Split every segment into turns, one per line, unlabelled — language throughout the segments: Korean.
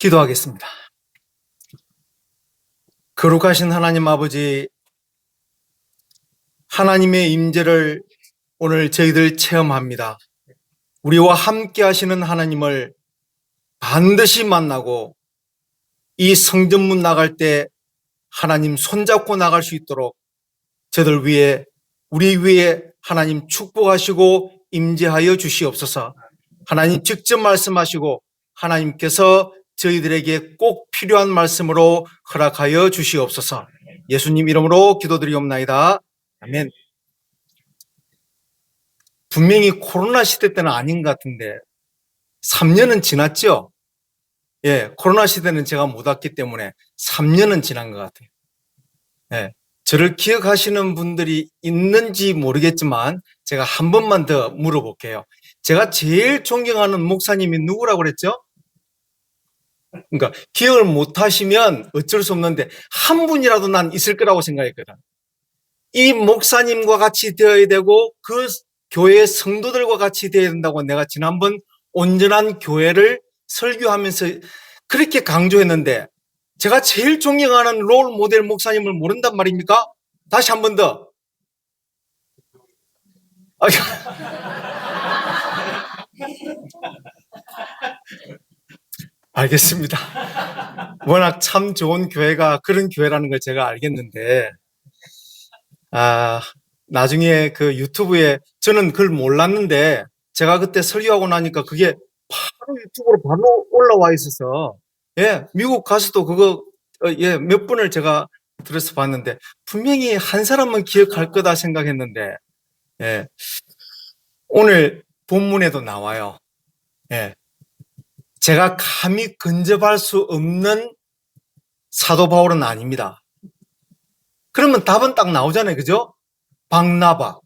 기도하겠습니다. 거룩하신 하나님 아버지, 하나님의 임재를 오늘 저희들 체험합니다. 우리와 함께 하시는 하나님을 반드시 만나고 이 성전문 나갈 때 하나님 손잡고 나갈 수 있도록 저들 위해, 우리 위에 하나님 축복하시고 임재하여 주시옵소서. 하나님 직접 말씀하시고 하나님께서 저희들에게 꼭 필요한 말씀으로 허락하여 주시옵소서. 예수님 이름으로 기도드리옵나이다. 아멘. 분명히 코로나 시대 때는 아닌 것 같은데 3년은 지났죠? 예, 코로나 시대는 제가 못 왔기 때문에 3년은 지난 것 같아요. 예, 저를 기억하시는 분들이 있는지 모르겠지만 제가 한 번만 더 물어볼게요. 제가 제일 존경하는 목사님이 누구라고 그랬죠? 그러니까 기억을 못 하시면 어쩔 수 없는데 한 분이라도 난 있을 거라고 생각했거든. 이 목사님과 같이 되어야 되고 그 교회의 성도들과 같이 되어야 된다고 내가 지난번 온전한 교회를 설교하면서 그렇게 강조했는데 제가 제일 존경하는 롤 모델 목사님을 모른단 말입니까? 다시 한 번 더. 알겠습니다. 워낙 참 좋은 교회가 그런 교회라는 걸 제가 알겠는데, 나중에 그 유튜브에 저는 그걸 몰랐는데 제가 그때 설교하고 나니까 그게 바로 유튜브로 바로 올라와 있어서, 예, 미국 가서도 그거, 예, 몇 분을 제가 들어서 봤는데 분명히 한 사람은 기억할 거다 생각했는데, 예, 오늘 본문에도 나와요. 예, 제가 감히 근접할 수 없는 사도 바울은 아닙니다. 그러면 답은 딱 나오잖아요. 그죠? 박나바,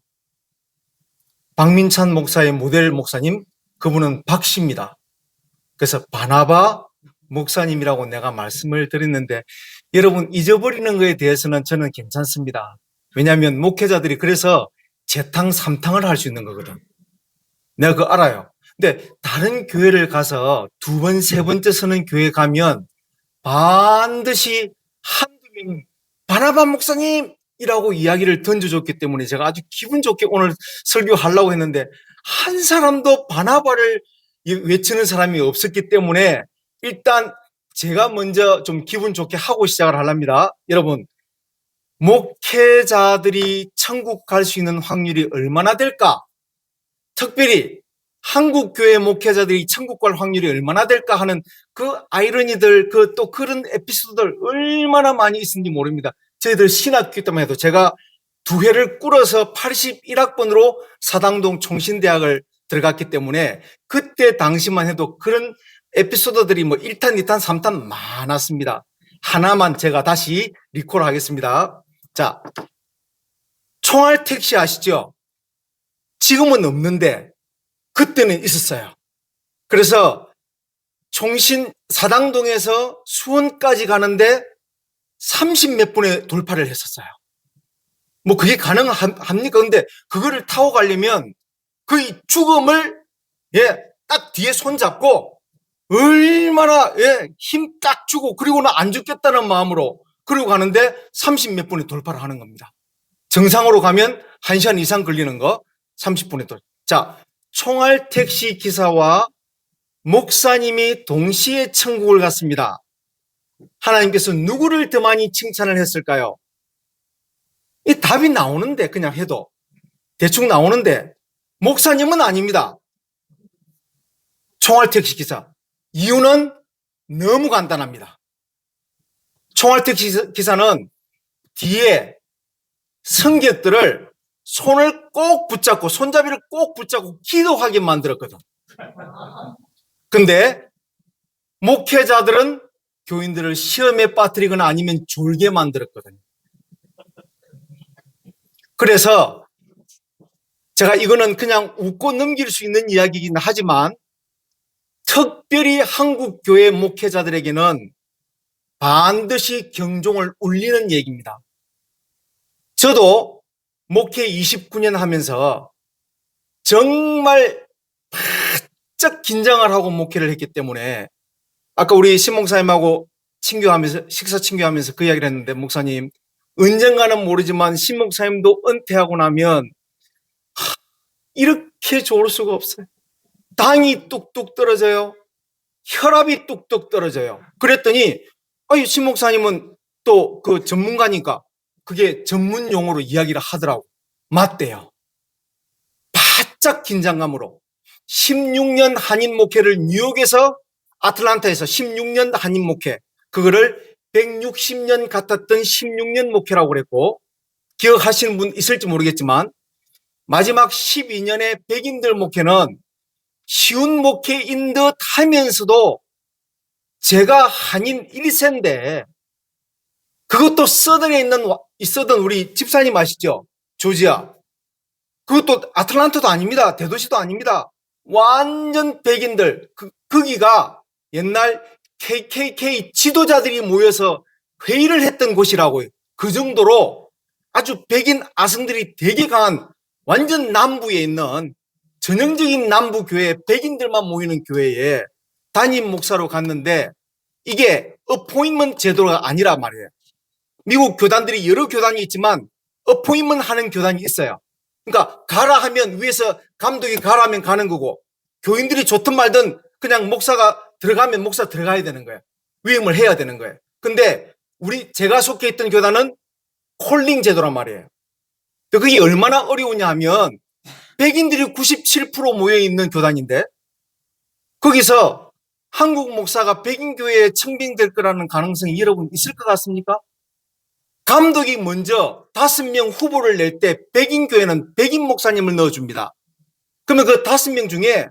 박민찬 목사의 모델 목사님, 그분은 박씨입니다. 그래서 바나바 목사님이라고 내가 말씀을 드렸는데 여러분 잊어버리는 것에 대해서는 저는 괜찮습니다. 왜냐하면 목회자들이 그래서 재탕, 삼탕을 할 수 있는 거거든. 내가 그거 알아요. 근데 다른 교회를 가서 두 번, 세 번째 서는 교회 가면 반드시 한두 명 바나바 목사님이라고 이야기를 던져줬기 때문에 제가 아주 기분 좋게 오늘 설교하려고 했는데 한 사람도 바나바를 외치는 사람이 없었기 때문에 일단 제가 먼저 좀 기분 좋게 하고 시작을 하랍니다. 여러분, 목회자들이 천국 갈 수 있는 확률이 얼마나 될까? 특별히 한국 교회 목회자들이 천국 갈 확률이 얼마나 될까 하는 그 아이러니들, 또 그런 에피소드들 얼마나 많이 있는지 모릅니다. 저희들 신학교 때만 해도 제가 두 회를 꿇어서 81학번으로 사당동 총신대학을 들어갔기 때문에 그때 당시만 해도 그런 에피소드들이 뭐 1탄, 2탄, 3탄 많았습니다. 하나만 제가 다시 리콜 하겠습니다. 자, 총알 택시 아시죠? 지금은 없는데 그때는 있었어요. 그래서 총신 사당동에서 수원까지 가는데 30몇 분에 돌파를 했었어요. 뭐 그게 가능합니까? 근데 그거를 타고 가려면 그 죽음을, 예, 딱 뒤에 손잡고 얼마나, 예, 힘 딱 주고 그리고는 안 죽겠다는 마음으로 그러고 가는데 30몇 분에 돌파를 하는 겁니다. 정상으로 가면 1시간 이상 걸리는 거 30분에 돌파. 자, 총알 택시 기사와 목사님이 동시에 천국을 갔습니다. 하나님께서 누구를 더 많이 칭찬을 했을까요? 이 답이 나오는데 그냥 해도 대충 나오는데 목사님은 아닙니다. 총알 택시 기사. 이유는 너무 간단합니다. 총알 택시 기사는 뒤에 승객들을 손을 꼭 붙잡고 손잡이를 꼭 붙잡고 기도하게 만들었거든. 근데 목회자들은 교인들을 시험에 빠뜨리거나 아니면 졸게 만들었거든요. 그래서 제가 이거는 그냥 웃고 넘길 수 있는 이야기이긴 하지만 특별히 한국 교회 목회자들에게는 반드시 경종을 울리는 얘기입니다. 저도 목회 29년 하면서 정말 바짝 긴장을 하고 목회를 했기 때문에 아까 우리 신 목사님하고 식사 친교하면서 그 이야기를 했는데, 목사님, 언젠가는 모르지만 신 목사님도 은퇴하고 나면 이렇게 좋을 수가 없어요. 당이 뚝뚝 떨어져요. 혈압이 뚝뚝 떨어져요. 그랬더니 신 목사님은 또 그 전문가니까 그게 전문 용어로 이야기를 하더라고. 맞대요. 바짝 긴장감으로 16년 한인 목회를 뉴욕에서, 아틀란타에서 16년 한인 목회, 그거를 160년 같았던 16년 목회라고 그랬고, 기억하시는 분 있을지 모르겠지만 마지막 12년의 백인들 목회는 쉬운 목회인 듯 하면서도 제가 한인 1세인데, 그것도 서든에 있었던 우리 집사님 아시죠? 조지아. 그것도 아틀란타도 아닙니다. 대도시도 아닙니다. 완전 백인들. 거기가 옛날 KKK 지도자들이 모여서 회의를 했던 곳이라고요. 그 정도로 아주 백인 아성들이 되게 강한, 완전 남부에 있는 전형적인 남부 교회, 백인들만 모이는 교회에 담임 목사로 갔는데, 이게 어포인먼트 제도가 아니란 말이에요. 미국 교단들이 여러 교단이 있지만 어포인먼트 하는 교단이 있어요. 그러니까 가라 하면 위에서 감독이 가라 하면 가는 거고, 교인들이 좋든 말든 그냥 목사가 들어가면 목사 들어가야 되는 거예요. 위임을 해야 되는 거예요. 근데 제가 속해 있던 교단은 콜링 제도란 말이에요. 그게 얼마나 어려우냐 하면 백인들이 97% 모여 있는 교단인데, 거기서 한국 목사가 백인 교회에 청빙될 거라는 가능성이 여러분 있을 것 같습니까? 감독이 먼저 5명 후보를 낼 때 백인 교회는 백인 목사님을 넣어줍니다. 그러면 그 5명 중에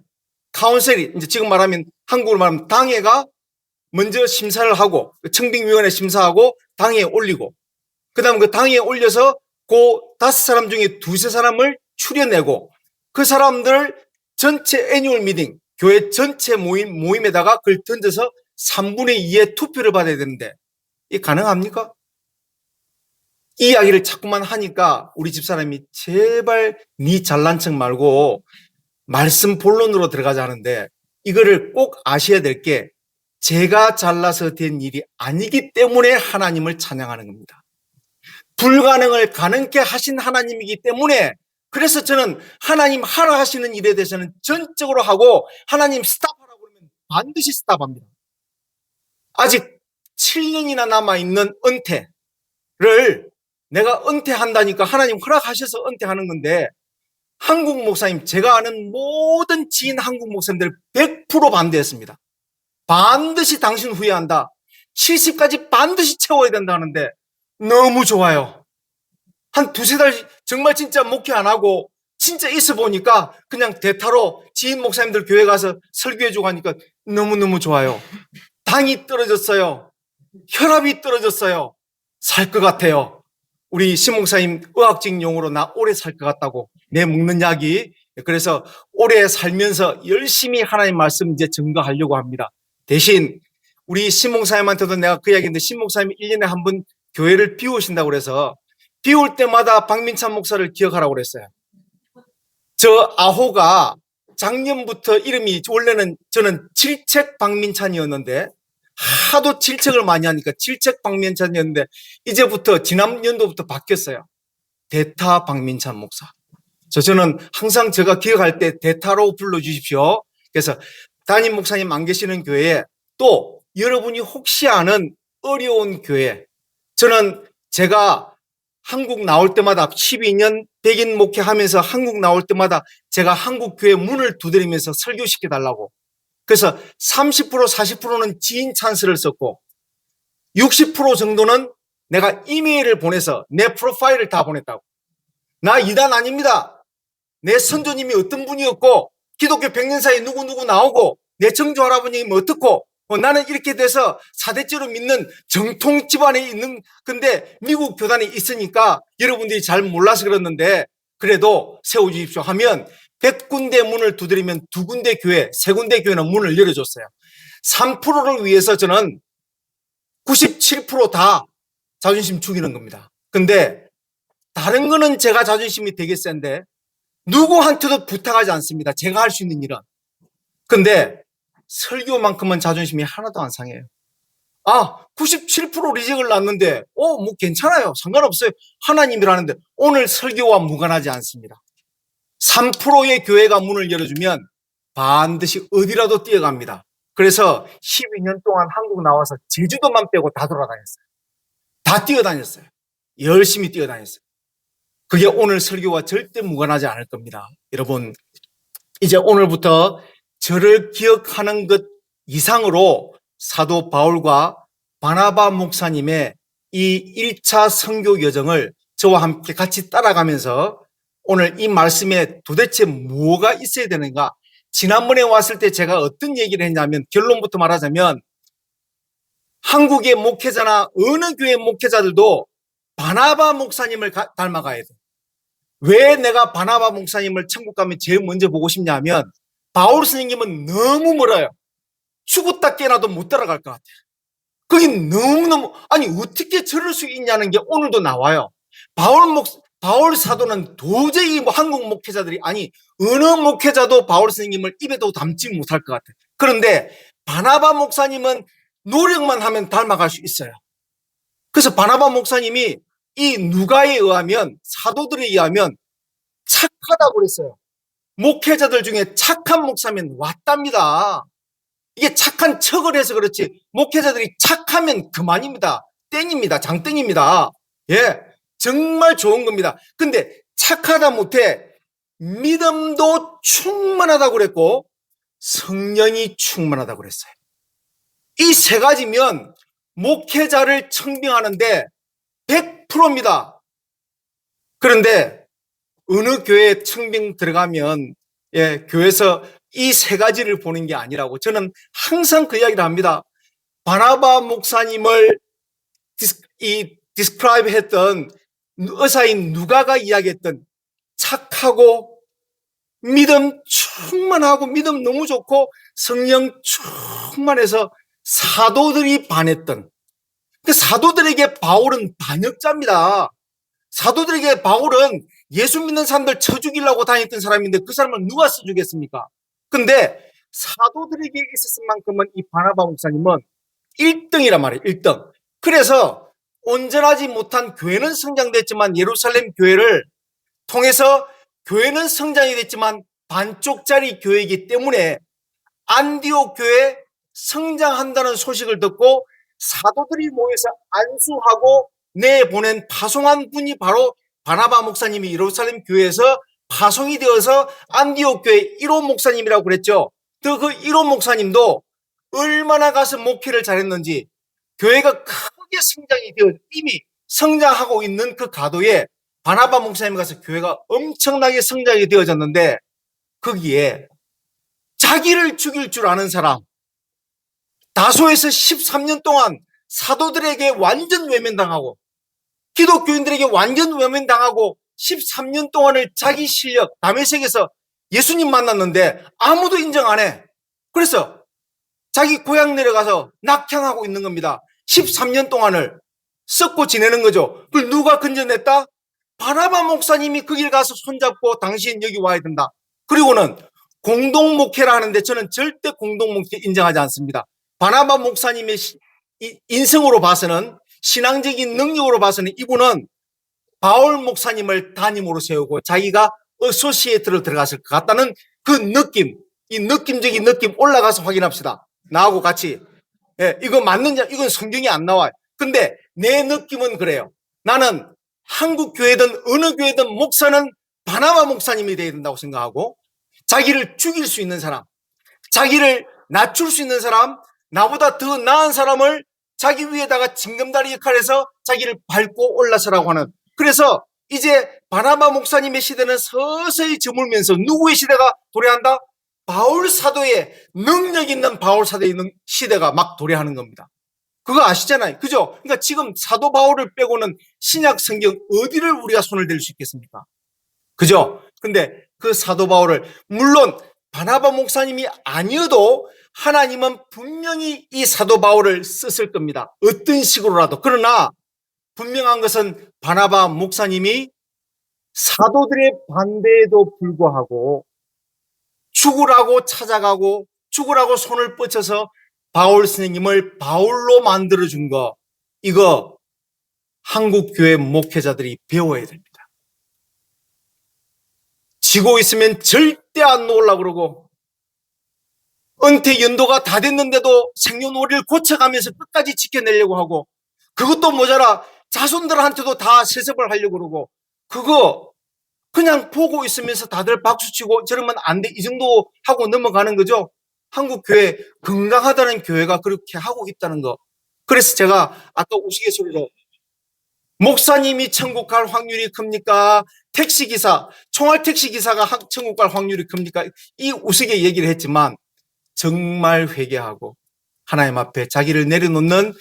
카운셀이, 이제 지금 말하면 한국으로 말하면 당회가 먼저 심사를 하고, 청빙위원회 심사하고 당회에 올리고, 그 다음 그 당회에 올려서 그 5사람 중에 2~3사람을 추려내고, 그 사람들 전체 애뉴얼 미팅, 교회 전체 모임에다가 그걸 던져서 3분의 2의 투표를 받아야 되는데, 이게 가능합니까? 이 이야기를 자꾸만 하니까 우리 집사람이 제발 네 잘난 척 말고 말씀 본론으로 들어가자 하는데, 이거를 꼭 아셔야 될 게, 제가 잘나서 된 일이 아니기 때문에 하나님을 찬양하는 겁니다. 불가능을 가능케 하신 하나님이기 때문에, 그래서 저는 하나님 하라 하시는 일에 대해서는 전적으로 하고, 하나님 스탑하라고 그러면 반드시 스탑합니다. 아직 7년이나 남아있는 은퇴를 내가 은퇴한다니까 하나님 허락하셔서 은퇴하는 건데, 한국 목사님, 제가 아는 모든 지인 한국 목사님들 100% 반대했습니다. 반드시 당신 후회한다. 70까지 반드시 채워야 된다 하는데 너무 좋아요. 한 2~3달 정말 진짜 목회 안 하고 진짜 있어 보니까 그냥 대타로 지인 목사님들 교회 가서 설교해주고 하니까 너무너무 좋아요. 당이 떨어졌어요. 혈압이 떨어졌어요. 살 것 같아요. 우리 신 목사님 의학적 용어로 나 오래 살 것 같다고, 내 먹는 약이. 그래서 오래 살면서 열심히 하나님 말씀 이제 증거하려고 합니다. 대신 우리 신 목사님한테도 내가 그 이야기인데, 신 목사님이 1년에 한 번 교회를 비우신다고 그래서 비울 때마다 박민찬 목사를 기억하라고 그랬어요. 저 아호가 작년부터 이름이, 원래는 저는 질책 박민찬이었는데 하도 질책을 많이 하니까 질책 박민찬이었는데, 이제부터 지난 연도부터 바뀌었어요. 대타 박민찬 목사. 저는 항상 제가 기억할 때 대타로 불러주십시오. 그래서 담임 목사님 안 계시는 교회에, 또 여러분이 혹시 아는 어려운 교회, 저는 제가 한국 나올 때마다 12년 백인 목회하면서 한국 나올 때마다 제가 한국 교회 문을 두드리면서 설교시켜 달라고, 그래서 30% 40%는 지인 찬스를 썼고 60% 정도는 내가 이메일을 보내서 내 프로파일을 다 보냈다고. 나 이단 아닙니다. 내 선조님이 어떤 분이었고, 기독교 100년사에 누구 나오고, 내 정조 할아버님이 어떻고, 나는 이렇게 돼서 사대째로 믿는 정통 집안에 있는, 근데 미국 교단에 있으니까 여러분들이 잘 몰라서 그랬는데 그래도 세워주십시오 하면 100군데 문을 두드리면 2군데 교회, 3군데 교회는 문을 열어줬어요. 3%를 위해서 저는 97% 자존심 죽이는 겁니다. 근데 다른 거는 제가 자존심이 되게 센데 누구한테도 부탁하지 않습니다. 제가 할 수 있는 일은. 근데 설교만큼은 자존심이 하나도 안 상해요. 아, 97% 리젝을 났는데, 뭐 괜찮아요. 상관없어요. 하나님이라는데 오늘 설교와 무관하지 않습니다. 3%의 교회가 문을 열어주면 반드시 어디라도 뛰어갑니다. 그래서 12년 동안 한국 나와서 제주도만 빼고 다 돌아다녔어요. 다 뛰어다녔어요. 열심히 뛰어다녔어요. 그게 오늘 설교와 절대 무관하지 않을 겁니다. 여러분, 이제 오늘부터 저를 기억하는 것 이상으로 사도 바울과 바나바 목사님의 이 1차 선교 여정을 저와 함께 같이 따라가면서 오늘 이 말씀에 도대체 뭐가 있어야 되는가? 지난번에 왔을 때 제가 어떤 얘기를 했냐면, 결론부터 말하자면 한국의 목회자나 어느 교회 목회자들도 바나바 목사님을 닮아가야 돼. 왜 내가 바나바 목사님을 천국 가면 제일 먼저 보고 싶냐면, 바울 스님은 너무 멀어요. 죽었다 깨나도 못 따라갈 것 같아요. 그게 너무너무, 아니 어떻게 저럴 수 있냐는 게 오늘도 나와요. 바울 사도는 도저히 한국 목회자들이, 아니 어느 목회자도 바울 스님을 입에도 담지 못할 것 같아요. 그런데 바나바 목사님은 노력만 하면 닮아갈 수 있어요. 그래서 바나바 목사님이 이 누가에 의하면, 사도들에 의하면 착하다고 그랬어요. 목회자들 중에 착한 목사면 왔답니다. 이게 착한 척을 해서 그렇지, 목회자들이 착하면 그만입니다. 땡입니다. 장땡입니다. 예, 정말 좋은 겁니다. 근데 착하다 못해 믿음도 충만하다고 그랬고 성령이 충만하다고 그랬어요. 이 세 가지면 목회자를 청빙하는데 100%입니다. 그런데 어느 교회에 청빙 들어가면 교회에서 이 세 가지를 보는 게 아니라고 저는 항상 그 이야기를 합니다. 바나바 목사님을 디스크라이브 했던 의사인 누가가 이야기했던 착하고 믿음 충만하고 믿음 너무 좋고 성령 충만해서 사도들이 반했던, 그 사도들에게 바울은 반역자입니다. 사도들에게 바울은 예수 믿는 사람들 쳐 죽이려고 다녔던 사람인데 그 사람을 누가 써주겠습니까? 근데 사도들에게 있었을 만큼은 이 바나바 목사님은 1등이란 말이에요. 1등. 그래서 온전하지 못한 교회는 성장됐지만, 예루살렘 교회를 통해서 교회는 성장이 됐지만 반쪽짜리 교회이기 때문에 안디옥 교회 성장한다는 소식을 듣고 사도들이 모여서 안수하고 내보낸 파송한 분이 바로 바나바 목사님이 예루살렘 교회에서 파송이 되어서 안디옥 교회 1호 목사님이라고 그랬죠. 그 1호 목사님도 얼마나 가서 목회를 잘했는지, 교회가 크게 성장이 되어 이미 성장하고 있는 그 가도에 바나바 목사님 가서 교회가 엄청나게 성장이 되어졌는데, 거기에 자기를 죽일 줄 아는 사람, 다소에서 13년 동안 사도들에게 완전 외면당하고 기독교인들에게 완전 외면당하고 13년 동안을 자기 실력, 다메섹에서 예수님 만났는데 아무도 인정 안 해. 그래서 자기 고향 내려가서 낙향하고 있는 겁니다. 13년 동안을 썩고 지내는 거죠. 그걸 누가 건져냈다? 바나바 목사님이 그 길 가서 손잡고 당신 여기 와야 된다. 그리고는 공동목회라 하는데 저는 절대 공동목회 인정하지 않습니다. 바나바 목사님의 인성으로 봐서는, 신앙적인 능력으로 봐서는 이분은 바울 목사님을 담임으로 세우고 자기가 어소시에이트로 들어갔을 것 같다는 그 느낌, 이 느낌적인 느낌 올라가서 확인합시다. 나하고 같이. 이거 맞느냐? 이건 성경이 안 나와요. 근데 내 느낌은 그래요. 나는 한국 교회든 어느 교회든 목사는 바나바 목사님이 되어야 된다고 생각하고, 자기를 죽일 수 있는 사람, 자기를 낮출 수 있는 사람, 나보다 더 나은 사람을 자기 위에다가 징검다리 역할에서 자기를 밟고 올라서라고 하는, 그래서 이제 바나바 목사님의 시대는 서서히 저물면서 누구의 시대가 도래한다? 바울 사도의, 능력 있는 바울 사도의 있는 시대가 막 도래하는 겁니다. 그거 아시잖아요. 그죠? 그러니까 지금 사도 바울을 빼고는 신약 성경 어디를 우리가 손을 댈 수 있겠습니까? 그죠? 근데 그 사도 바울을, 물론 바나바 목사님이 아니어도 하나님은 분명히 이 사도 바울을 썼을 겁니다. 어떤 식으로라도. 그러나 분명한 것은 바나바 목사님이 사도들의 반대에도 불구하고 죽으라고 찾아가고 죽으라고 손을 뻗쳐서 바울 스님을 바울로 만들어준 거, 이거 한국교회 목회자들이 배워야 됩니다. 지고 있으면 절대 안 놓으려고 그러고, 은퇴 연도가 다 됐는데도 생년월일을 고쳐가면서 끝까지 지켜내려고 하고, 그것도 모자라 자손들한테도 다 세습을 하려고 그러고, 그거 그냥 보고 있으면서 다들 박수치고 저러면 안 돼, 이 정도 하고 넘어가는 거죠. 한국 교회, 건강하다는 교회가 그렇게 하고 있다는 거. 그래서 제가 아까 우스갯소리로 목사님이 천국 갈 확률이 큽니까? 택시기사, 총알택시기사가 천국 갈 확률이 큽니까? 이 우스개 얘기를 했지만 정말 회개하고 하나님 앞에 자기를 내려놓는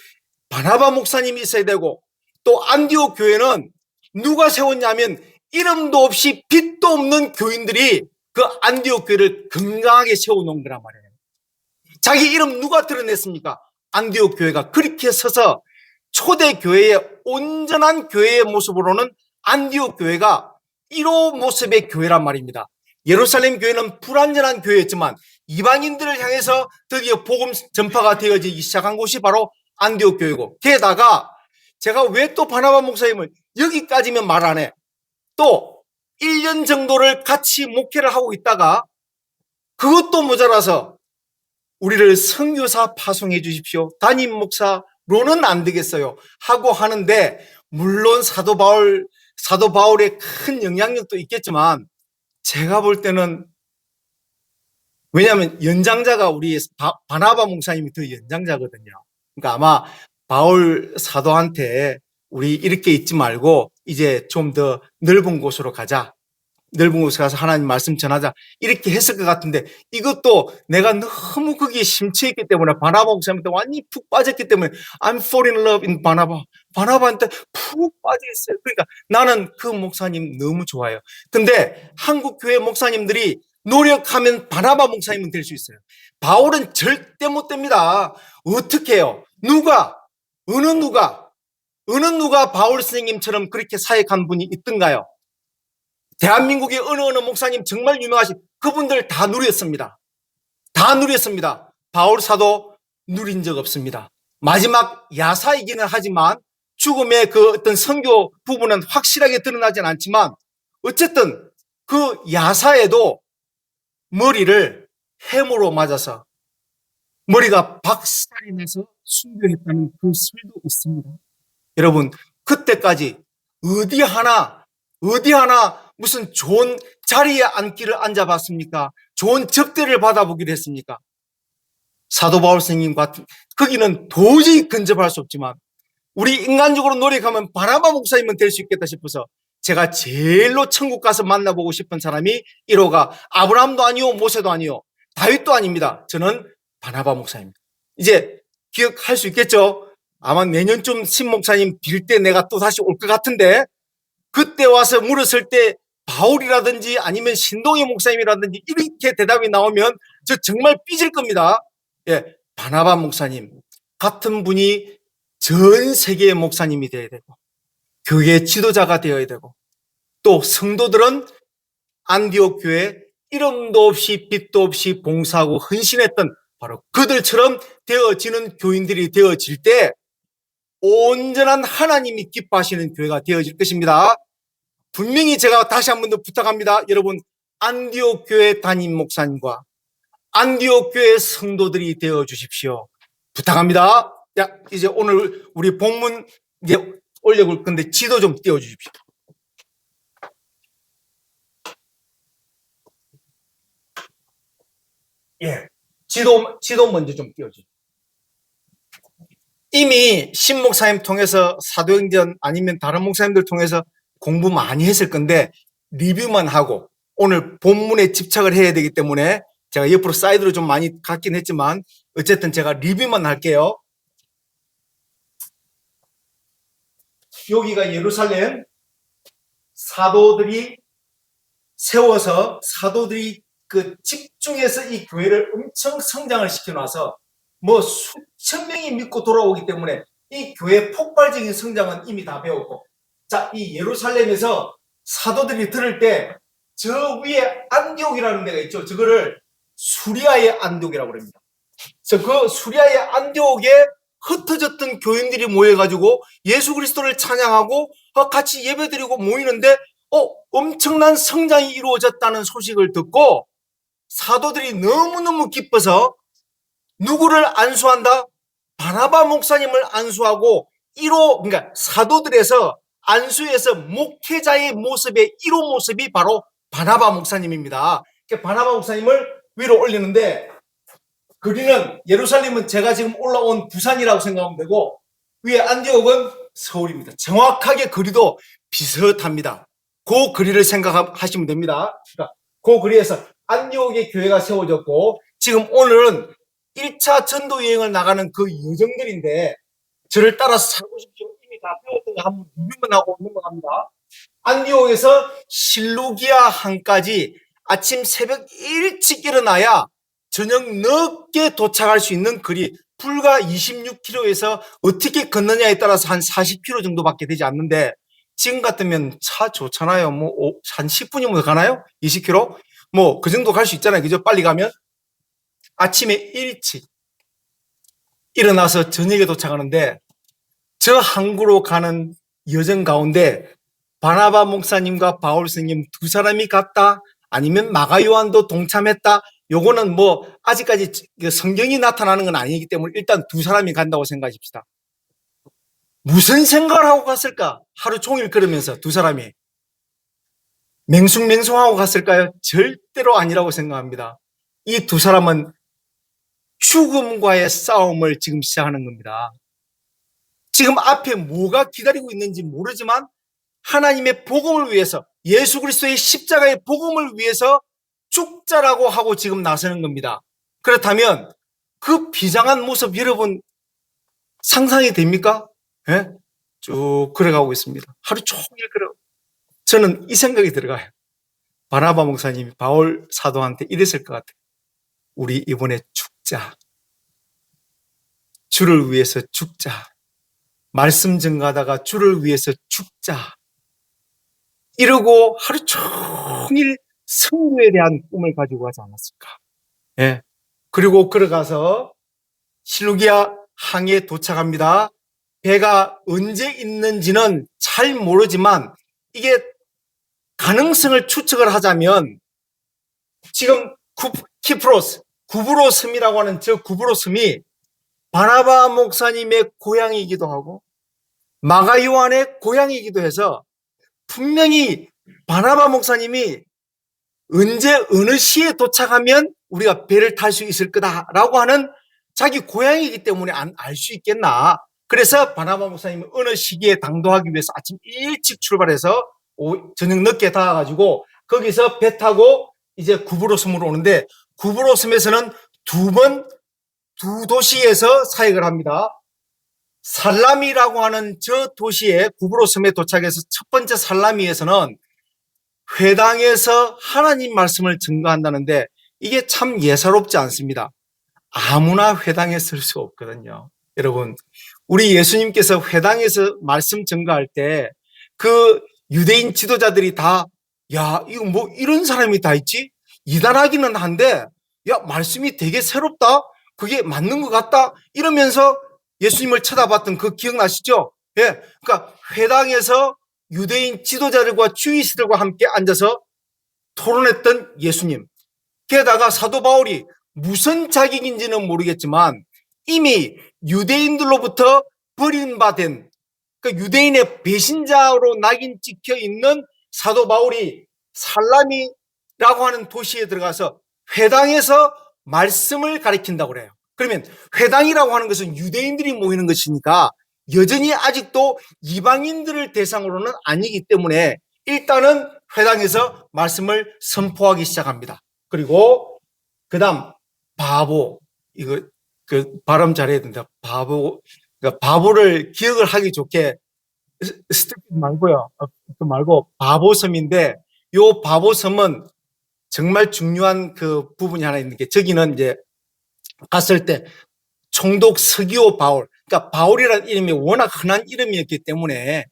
바나바 목사님이 있어야 되고, 또 안디옥 교회는 누가 세웠냐면 이름도 없이 빛도 없는 교인들이 그 안디옥 교회를 건강하게 세워놓은 거란 말이에요. 자기 이름 누가 드러냈습니까? 안디옥 교회가 그렇게 서서 초대 교회의 온전한 교회의 모습으로는 안디옥 교회가 1호 모습의 교회란 말입니다. 예루살렘 교회는 불완전한 교회였지만 이방인들을 향해서 드디어 복음 전파가 되어지기 시작한 곳이 바로 안디옥 교회고, 게다가 제가 왜 또 바나바 목사님을 여기까지면 말 안 해? 또 1년 정도를 같이 목회를 하고 있다가 그것도 모자라서 우리를 선교사 파송해 주십시오, 담임 목사로는 안 되겠어요 하고 하는데, 물론 사도 바울의 큰 영향력도 있겠지만 제가 볼 때는, 왜냐하면 연장자가 우리 바나바 목사님이 더 연장자거든요. 그러니까 아마 바울 사도한테 우리 이렇게 있지 말고 이제 좀 더 넓은 곳으로 가자, 넓은 곳에 가서 하나님 말씀 전하자, 이렇게 했을 것 같은데, 이것도 내가 너무 거기에 심취했기 때문에, 바나바 목사님한테 완전히 푹 빠졌기 때문에 I'm falling in love in 바나바한테 푹 빠져 있어요. 그러니까 나는 그 목사님 너무 좋아요. 근데 한국 교회 목사님들이 노력하면 바나바 목사님은 될 수 있어요. 바울은 절대 못 됩니다. 어떻게 해요? 어느 누가 바울 선생님처럼 그렇게 사역한 분이 있던가요? 대한민국의 어느 목사님 정말 유명하신 그분들 다 누렸습니다. 다 누렸습니다. 바울 사도 누린 적 없습니다. 마지막 야사이기는 하지만 죽음의 그 어떤 선교 부분은 확실하게 드러나진 않지만, 어쨌든 그 야사에도 머리를 해무로 맞아서 머리가 박살이 나서 순교했다는 그 설도 있습니다. 여러분, 그때까지 어디 하나 무슨 좋은 자리에 앉기를 앉아봤습니까? 좋은 접대를 받아보기로 했습니까? 사도 바울 선생님 같은 거기는 도저히 근접할 수 없지만, 우리 인간적으로 노력하면 바나바 목사님은 될 수 있겠다 싶어서 제가 제일로 천국 가서 만나보고 싶은 사람이 1호가 아브라함도 아니요, 모세도 아니요, 다윗도 아닙니다. 저는 바나바 목사입니다. 이제 기억할 수 있겠죠? 아마 내년쯤 신 목사님 빌 때 내가 또 다시 올 것 같은데, 그때 와서 물었을 때 바울이라든지 아니면 신동희 목사님이라든지 이렇게 대답이 나오면 저 정말 삐질 겁니다. 예, 바나바 목사님 같은 분이 전 세계의 목사님이 되어야 되고, 교회 지도자가 되어야 되고, 또 성도들은 안디옥 교회 이름도 없이 빛도 없이 봉사하고 헌신했던 바로 그들처럼 되어지는 교인들이 되어질 때 온전한 하나님이 기뻐하시는 교회가 되어질 것입니다. 분명히 제가 다시 한 번 더 부탁합니다. 여러분, 안디옥 교회 담임 목사님과 안디옥 교회 성도들이 되어 주십시오. 부탁합니다. 자, 이제 오늘 우리 본문 이제 올려볼 건데 지도 좀 띄워 주십시오. 예, 지도 먼저 좀 띄워 주십시오. 이미 신 목사님 통해서 사도행전 아니면 다른 목사님들 통해서 공부 많이 했을 건데 리뷰만 하고 오늘 본문에 집착을 해야 되기 때문에 제가 옆으로 사이드로 좀 많이 갔긴 했지만 어쨌든 제가 리뷰만 할게요. 여기가 예루살렘, 사도들이 세워서 사도들이 그 집중해서 이 교회를 엄청 성장을 시켜놔서 뭐 수천 명이 믿고 돌아오기 때문에 이 교회의 폭발적인 성장은 이미 다 배웠고, 자, 이 예루살렘에서 사도들이 들을 때 저 위에 안디옥이라는 데가 있죠. 저거를 수리아의 안디옥이라고 합니다. 그래서 그 수리아의 안디옥에 흩어졌던 교인들이 모여가지고 예수 그리스도를 찬양하고 같이 예배드리고 모이는데 엄청난 성장이 이루어졌다는 소식을 듣고 사도들이 너무너무 기뻐서 누구를 안수한다? 바나바 목사님을 안수하고 그러니까 사도들에서 안수에서 목회자의 모습의 1호 모습이 바로 바나바 목사님입니다. 바나바 목사님을 위로 올리는데 거리는 예루살렘은 제가 지금 올라온 부산이라고 생각하면 되고 위에 안디옥은 서울입니다. 정확하게 거리도 비슷합니다. 그 거리를 생각하시면 됩니다. 그러니까 그 거리에서 안디옥의 교회가 세워졌고 지금 오늘은 1차 전도 여행을 나가는 그 여정들인데 저를 따라서 살고 싶죠. 이미 다 배웠던 거 한번 리뷰만 넘어갑니다. 안디옥에서 실루기아 항까지 아침 새벽 일찍 일어나야 저녁 늦게 도착할 수 있는 거리, 불과 26km에서 어떻게 걷느냐에 따라서 한 40km 정도밖에 되지 않는데 지금 같으면 차 좋잖아요. 한 10분이면 가나요? 20km? 그 정도 갈 수 있잖아요. 그죠? 빨리 가면. 아침에 일찍 일어나서 저녁에 도착하는데 저 항구로 가는 여정 가운데 바나바 목사님과 바울 스님 두 사람이 갔다 아니면 마가 요한도 동참했다. 요거는 아직까지 성경이 나타나는 건 아니기 때문에 일단 두 사람이 간다고 생각하십시다. 무슨 생각을 하고 갔을까? 하루 종일 걸으면서 두 사람이 맹숭맹숭하고 갔을까요? 절대로 아니라고 생각합니다. 이 두 사람은 죽음과의 싸움을 지금 시작하는 겁니다. 지금 앞에 뭐가 기다리고 있는지 모르지만 하나님의 복음을 위해서 예수 그리스도의 십자가의 복음을 위해서 죽자라고 하고 지금 나서는 겁니다. 그렇다면 그 비장한 모습 여러분 상상이 됩니까? 예? 쭉 걸어가고 있습니다. 하루 종일 저는 이 생각이 들어가요. 바나바 목사님이 바울 사도한테 이랬을 것 같아요. 우리 이번에 죽자. 주를 위해서 죽자. 말씀 전가하다가 주를 위해서 죽자. 이러고 하루 종일 성도에 대한 꿈을 가지고 가지 않았을까. 예. 그리고 걸어가서 실루기아 항에 도착합니다. 배가 언제 있는지는 잘 모르지만 이게 가능성을 추측을 하자면 지금 키프로스, 구브로 섬이라고 하는 저 구브로 섬이 바나바 목사님의 고향이기도 하고 마가 요한의 고향이기도 해서 분명히 바나바 목사님이 언제 어느 시에 도착하면 우리가 배를 탈 수 있을 거다라고 하는 자기 고향이기 때문에 알 수 있겠나. 그래서 바나바 목사님은 어느 시기에 당도하기 위해서 아침 일찍 출발해서 저녁 늦게 닿아가지고 거기서 배 타고 이제 구브로 섬으로 오는데 구브로 섬에서는 두 도시에서 사역을 합니다. 살라미라고 하는 저 도시에 구브로 섬에 도착해서 첫 번째 살라미에서는 회당에서 하나님 말씀을 증거한다는데 이게 참 예사롭지 않습니다. 아무나 회당에 설 수 없거든요. 여러분, 우리 예수님께서 회당에서 말씀 증거할 때 그 유대인 지도자들이 다 이거 이런 사람이 다 있지? 이단하기는 한데 말씀이 되게 새롭다? 그게 맞는 것 같다? 이러면서 예수님을 쳐다봤던 그 기억나시죠? 예. 그러니까 회당에서 유대인 지도자들과 주의시들과 함께 앉아서 토론했던 예수님. 게다가 사도 바울이 무슨 자격인지는 모르겠지만 이미 유대인들로부터 버림받은 그 유대인의 배신자로 낙인 찍혀 있는 사도 바울이 살라미라고 하는 도시에 들어가서 회당에서 말씀을 가르친다고 그래요. 그러면 회당이라고 하는 것은 유대인들이 모이는 것이니까 여전히 아직도 이방인들을 대상으로는 아니기 때문에 일단은 회당에서 말씀을 선포하기 시작합니다. 그리고 그다음 바보, 이거 발음 잘해야 된다. 바보, 그러니까 바보를 기억을 하기 좋게 스티븐 말고 바보섬인데 요 바보섬은 정말 중요한 그 부분이 하나 있는 게 저기는 이제 갔을 때 총독 서기오 바울, 그러니까 바울이라는 이름이 워낙 흔한 이름이었기 때문에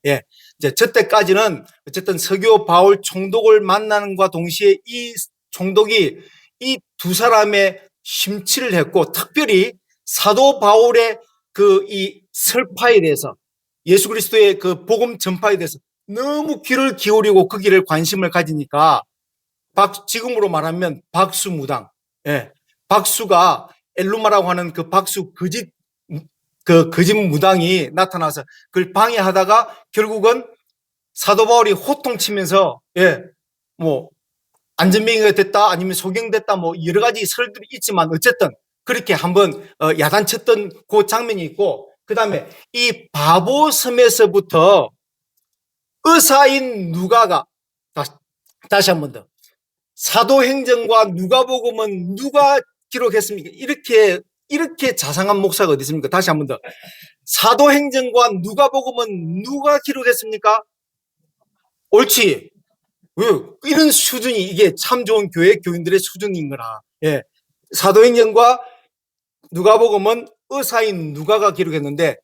이제 저때까지는 어쨌든 서기오 바울 총독을 만나는과 동시에 이 총독이 이 두 사람의 심취를 했고, 특별히 사도 바울의 그 이 설파에 대해서, 예수 그리스도의 그 복음 전파에 대해서 너무 귀를 기울이고 그 길을 관심을 가지니까 지금으로 말하면 박수무당. 예. 박수가 엘루마라고 하는 그 박수 거짓 무당이 나타나서 그걸 방해하다가 결국은 사도 바울이 호통치면서 뭐 안전뱅이가 됐다 아니면 소경됐다 뭐 여러 가지 설들이 있지만 어쨌든 그렇게 한번 야단쳤던 그 장면이 있고, 그다음에 이 바보섬에서부터 의사인 누가가 다시 한 번 더 사도행전과 누가복음은 누가 기록했습니까? 이렇게 자상한 목사가 어디 있습니까? 다시 한 번 더. 사도행전과 누가복음은 누가 기록했습니까? 옳지. 왜? 이런 수준이 이게 참 좋은 교회 교인들의 수준인 거라. 예. 사도행전과 누가복음은 의사인 누가가 기록했는데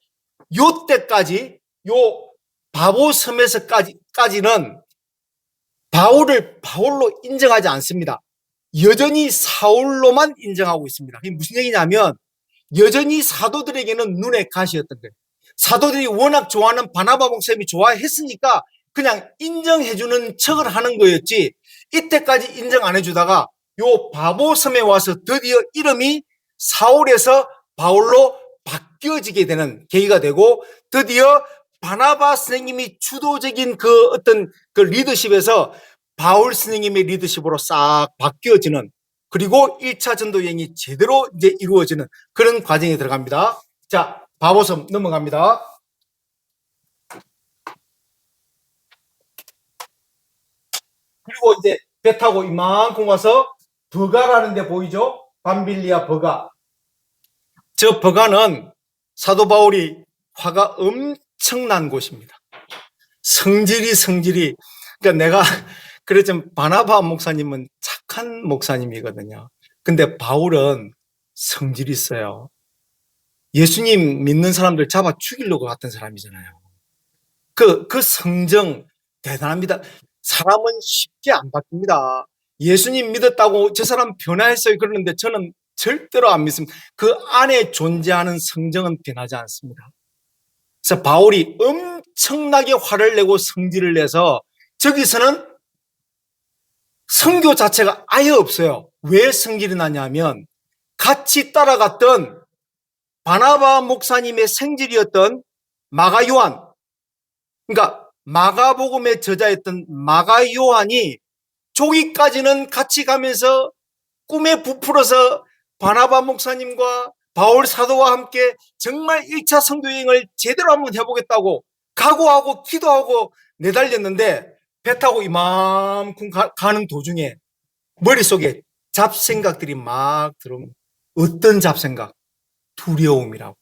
요때까지 요 바보섬에서까지는 바울로 인정하지 않습니다. 여전히 사울로만 인정하고 있습니다. 이게 무슨 얘기냐면 여전히 사도들에게는 눈의 가시였던 거예요. 사도들이 워낙 좋아하는 바나바 목사님이 좋아했으니까 그냥 인정해주는 척을 하는 거였지, 이때까지 인정 안 해주다가 요 바보섬에 와서 드디어 이름이 사울에서 바울로 바뀌어지게 되는 계기가 되고, 드디어 바나바 선생님이 주도적인 그 어떤 그 리더십에서 바울 선생님의 리더십으로 싹 바뀌어지는, 그리고 1차 전도 여행이 제대로 이제 이루어지는 그런 과정에 들어갑니다. 자, 바보섬 넘어갑니다. 그리고 이제 배 타고 이만큼 와서 버가라는 데 보이죠? 밤빌리아 버가. 저 버가는 사도 바울이 화가 엄청난 곳입니다. 성질이. 그러니까 내가 그랬지만 바나바 목사님은 착한 목사님이거든요. 근데 바울은 성질이 있어요. 예수님 믿는 사람들 잡아 죽이려고 갔던 사람이잖아요. 그 성정 대단합니다. 사람은 쉽게 안 바뀝니다. 예수님 믿었다고 저 사람 변화했어요 그러는데 저는 절대로 안 믿습니다. 그 안에 존재하는 성정은 변하지 않습니다. 그래서 바울이 엄청나게 화를 내고 성질을 내서 저기서는 선교 자체가 아예 없어요. 왜 성질이 나냐면 같이 따라갔던 바나바 목사님의 생질이었던 마가 요한, 그러니까 마가복음의 저자였던 마가 요한이 조기까지는 같이 가면서 꿈에 부풀어서 바나바 목사님과 바울 사도와 함께 정말 1차 선교 여행을 제대로 한번 해보겠다고 각오하고 기도하고 내달렸는데 배 타고 이만큼 가는 도중에 머릿속에 잡생각들이 막 들어오면, 어떤 잡생각? 두려움이라고.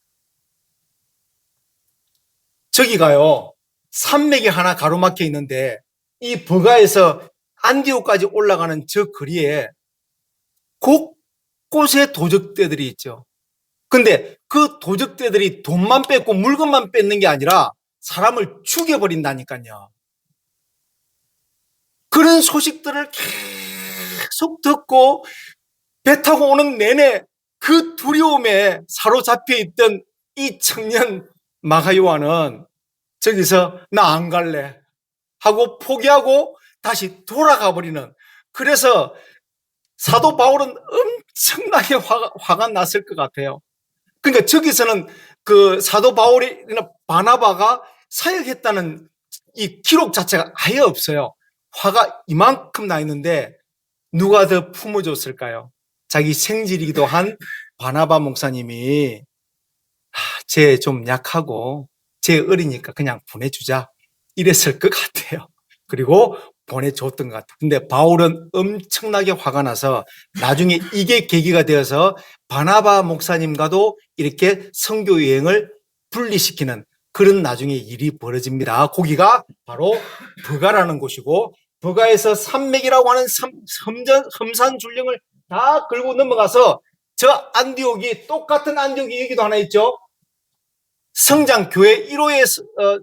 저기가요, 산맥이 하나 가로막혀 있는데 이 버가에서 안디옥까지 올라가는 저 거리에 곳곳에 도적대들이 있죠. 근데 그 도적대들이 돈만 뺏고 물건만 뺏는 게 아니라 사람을 죽여버린다니까요. 그런 소식들을 계속 듣고 배 타고 오는 내내 그 두려움에 사로잡혀 있던 이 청년 마가 요한은 저기서 나 안 갈래 하고 포기하고 다시 돌아가 버리는, 그래서 사도 바울은 엄청나게 화가 났을 것 같아요. 그러니까 저기서는 그 사도 바울이나 바나바가 사역했다는 이 기록 자체가 아예 없어요. 화가 이만큼 나 있는데 누가 더 품어줬을까요? 자기 생질이기도 한 바나바 목사님이 쟤 좀 약하고 쟤 어리니까 그냥 보내주자 이랬을 것 같아요. 그리고 보내줬던 것 같아요. 근데 바울은 엄청나게 화가 나서 나중에 이게 계기가 되어서 바나바 목사님과도 이렇게 선교 여행을 분리시키는 그런 나중에 일이 벌어집니다. 거기가 바로 버가라는 곳이고, 버가에서 산맥이라고 하는 험산 줄령을 다 걸고 넘어가서 저 안디옥이, 똑같은 안디옥이 여기도 하나 있죠. 성장 교회 1호의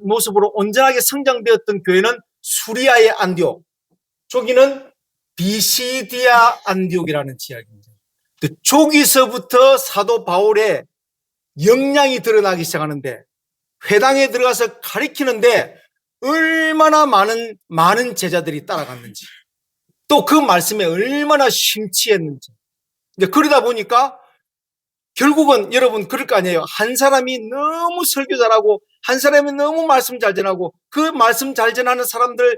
모습으로 온전하게 성장되었던 교회는 수리아의 안디옥, 저기는 비시디아 안디옥이라는 지역입니다. 초기서부터 사도 바울의 역량이 드러나기 시작하는데 회당에 들어가서 가리키는데 얼마나 많은 제자들이 따라갔는지 또 그 말씀에 얼마나 심취했는지 그러다 보니까 결국은 여러분 그럴 거 아니에요. 한 사람이 너무 설교 잘하고 한 사람이 너무 말씀 잘 전하고 그 말씀 잘 전하는 사람들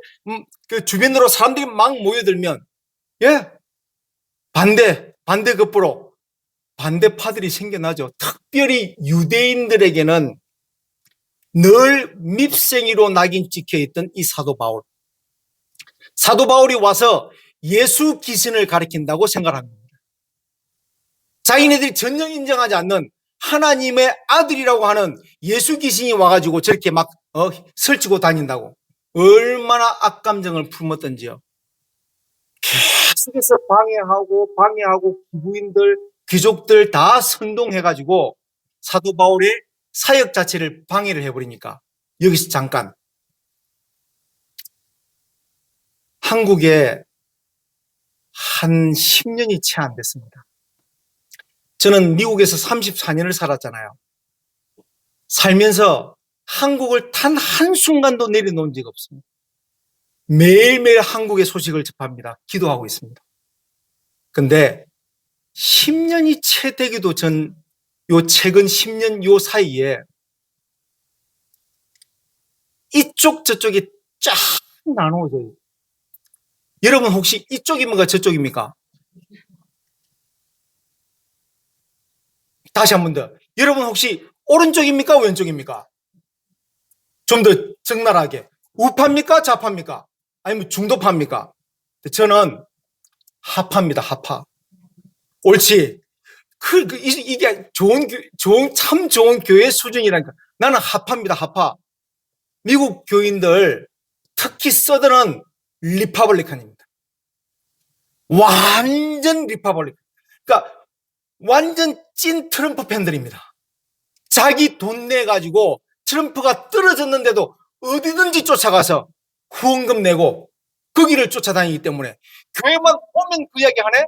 그 주변으로 사람들이 막 모여들면 반대급부로 반대파들이 생겨나죠. 특별히 유대인들에게는 늘 밉생이로 낙인 찍혀있던 이 사도 바울. 사도 바울이 와서 예수 귀신을 가리킨다고 생각합니다. 자기네들이 전혀 인정하지 않는 하나님의 아들이라고 하는 예수 귀신이 와가지고 저렇게 막 설치고 다닌다고 얼마나 악감정을 품었던지요. 계속해서 방해하고 기부인들, 귀족들 다 선동해가지고 사도 바울의 사역 자체를 방해를 해버리니까 여기서 잠깐 한국에 한 10년이 채 안 됐습니다. 저는 미국에서 34년을 살았잖아요. 살면서 한국을 단 한순간도 내려놓은 적이 없습니다. 매일매일 한국의 소식을 접합니다. 기도하고 있습니다. 근데 10년이 채 되기도 전 최근 10년 요 사이에 이쪽 저쪽이 쫙 나누어져요. 여러분 혹시 이쪽입니까 저쪽입니까? 다시 한 번 더. 여러분 혹시 오른쪽입니까 왼쪽입니까? 좀 더 적나라하게. 우파입니까 좌파입니까? 아니면 중도파입니까? 저는 하파입니다. 하파. 옳지. 이게 참 좋은 교회 수준이라니까. 나는 하파입니다. 하파. 미국 교인들 특히 서든은 리퍼블리칸입니다. 완전 리퍼블리칸. 그러니까 완전 찐 트럼프 팬들입니다. 자기 돈 내가지고 트럼프가 떨어졌는데도 어디든지 쫓아가서 후원금 내고 그 길을 쫓아다니기 때문에 교회만 오면 그 이야기 하네?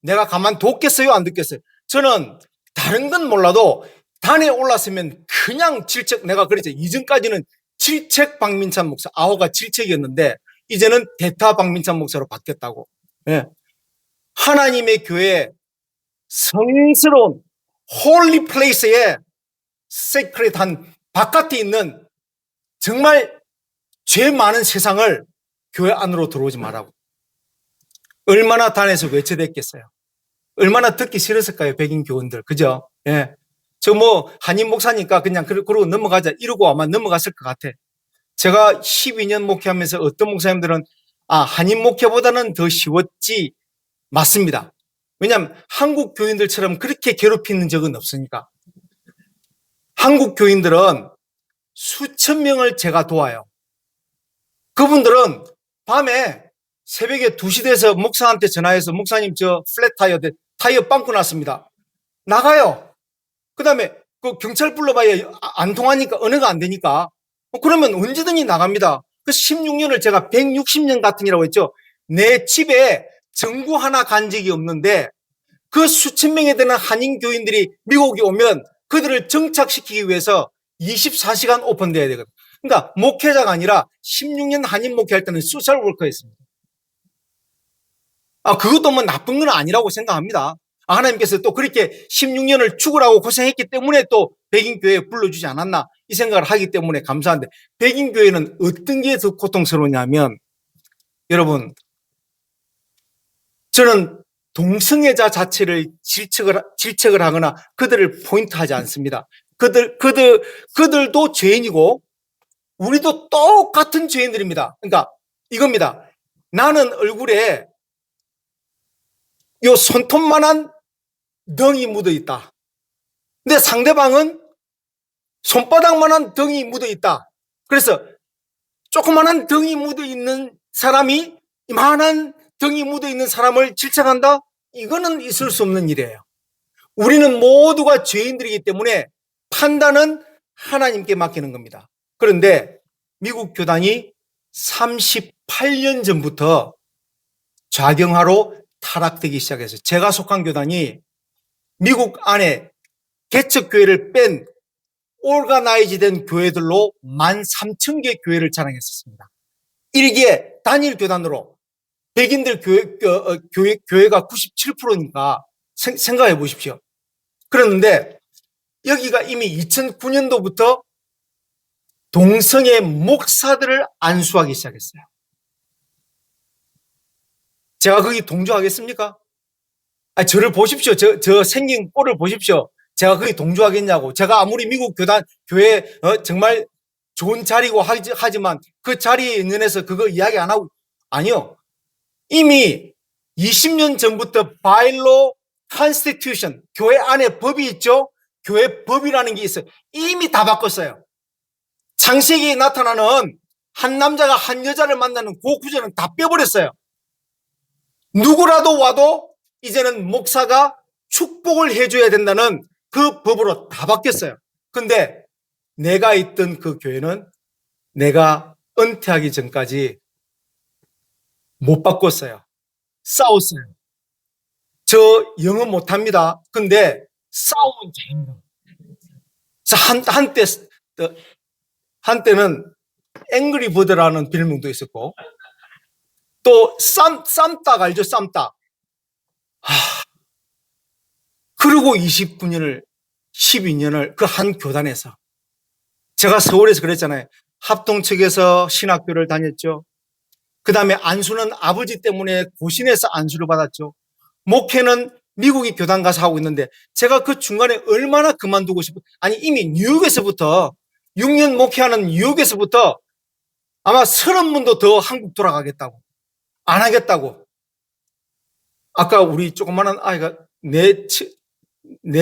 내가 가만 뒀겠어요? 안 듣겠어요? 저는 다른 건 몰라도 단에 올랐으면 그냥 내가 그랬죠. 이전까지는 질책 박민찬 목사, 아호가 질책이었는데 이제는 대타 박민찬 목사로 바뀌었다고. 예. 하나님의 교회 성스러운 홀리 플레이스에 세크릿한 바깥에 있는 정말 죄 많은 세상을 교회 안으로 들어오지 말라고. 얼마나 단에서 외쳐댔겠어요. 얼마나 듣기 싫었을까요, 백인 교원들. 그죠? 예. 한인 목사니까 그냥 그러고 넘어가자. 이러고 아마 넘어갔을 것 같아. 제가 12년 목회하면서 어떤 목사님들은 한인 목회보다는 더 쉬웠지. 맞습니다. 왜냐하면 한국 교인들처럼 그렇게 괴롭히는 적은 없으니까. 한국 교인들은 수천 명을 제가 도와요. 그분들은 밤에 새벽에 2시 돼서 목사한테 전화해서 목사님 저 플랫 타이어 빵꾸 났습니다. 나가요. 그 다음에 그 경찰 불러봐야 안 통하니까 언어가 안 되니까 그러면 언제든지 나갑니다. 그 16년을 제가 160년 같은이라고 했죠. 내 집에 전구 하나 간 적이 없는데 그 수천 명에 되는 한인 교인들이 미국에 오면 그들을 정착시키기 위해서 24시간 오픈돼야 되거든. 그러니까 목회자가 아니라 16년 한인 목회할 때는 소셜 워커였습니다. 그것도 뭐 나쁜 건 아니라고 생각합니다. 하나님께서 또 그렇게 16년을 죽으라고 고생했기 때문에 또 백인교회에 불러주지 않았나 이 생각을 하기 때문에 감사한데 백인교회는 어떤 게 더 고통스러우냐면 여러분 저는 동성애자 자체를 질책을 하거나 그들을 포인트하지 않습니다. 그들도 죄인이고 우리도 똑같은 죄인들입니다. 그러니까 이겁니다. 나는 얼굴에 요 손톱만한 덩이 묻어 있다. 근데 상대방은 손바닥만한 덩이 묻어 있다. 그래서 조그만한 덩이 묻어 있는 사람이 이만한 덩이 묻어 있는 사람을 질책한다? 이거는 있을 수 없는 일이에요. 우리는 모두가 죄인들이기 때문에 판단은 하나님께 맡기는 겁니다. 그런데 미국 교단이 38년 전부터 좌경화로 타락되기 시작했어요. 제가 속한 교단이 미국 안에 개척교회를 뺀 오르가나이즈된 교회들로 13,000개 교회를 자랑했었습니다. 일개 단일 교단으로 백인들 교회가 97%니까 생각해 보십시오. 그런데 여기가 이미 2009년도부터 동성애 목사들을 안수하기 시작했어요. 제가 거기 동조하겠습니까? 저를 보십시오. 저 생긴 꼴을 보십시오. 제가 거기 동조하겠냐고. 제가 아무리 미국 교회 정말 좋은 자리고 하지만 그 자리에 있는 데서 그거 이야기 안 하고, 아니요. 이미 20년 전부터 바일로 컨스티튜션, 교회 안에 법이 있죠. 교회 법이라는 게 있어요. 이미 다 바꿨어요. 창세기에 나타나는 한 남자가 한 여자를 만나는 그 구절은 다 빼버렸어요. 누구라도 와도 이제는 목사가 축복을 해줘야 된다는 그 법으로 다 바뀌었어요. 근데 내가 있던 그 교회는 내가 은퇴하기 전까지 못 바꿨어요. 싸웠어요. 저 영어 못합니다. 근데 싸우면 잘합니다. 한때는 앵그리버드라는 별명도 있었고, 또 쌈딱 알죠? 쌈딱. 그리고 12년을 그 한 교단에서, 제가 서울에서 그랬잖아요. 합동측에서 신학교를 다녔죠. 그 다음에 안수는 아버지 때문에 고신에서 안수를 받았죠. 목회는 미국의 교단 가서 하고 있는데, 제가 그 중간에 얼마나 그만두고 아니 이미 뉴욕에서부터 6년 목회하는 뉴욕에서부터 아마 30분도 더 한국 돌아가겠다고, 안 하겠다고. 아까 우리 조그마한 아이가 내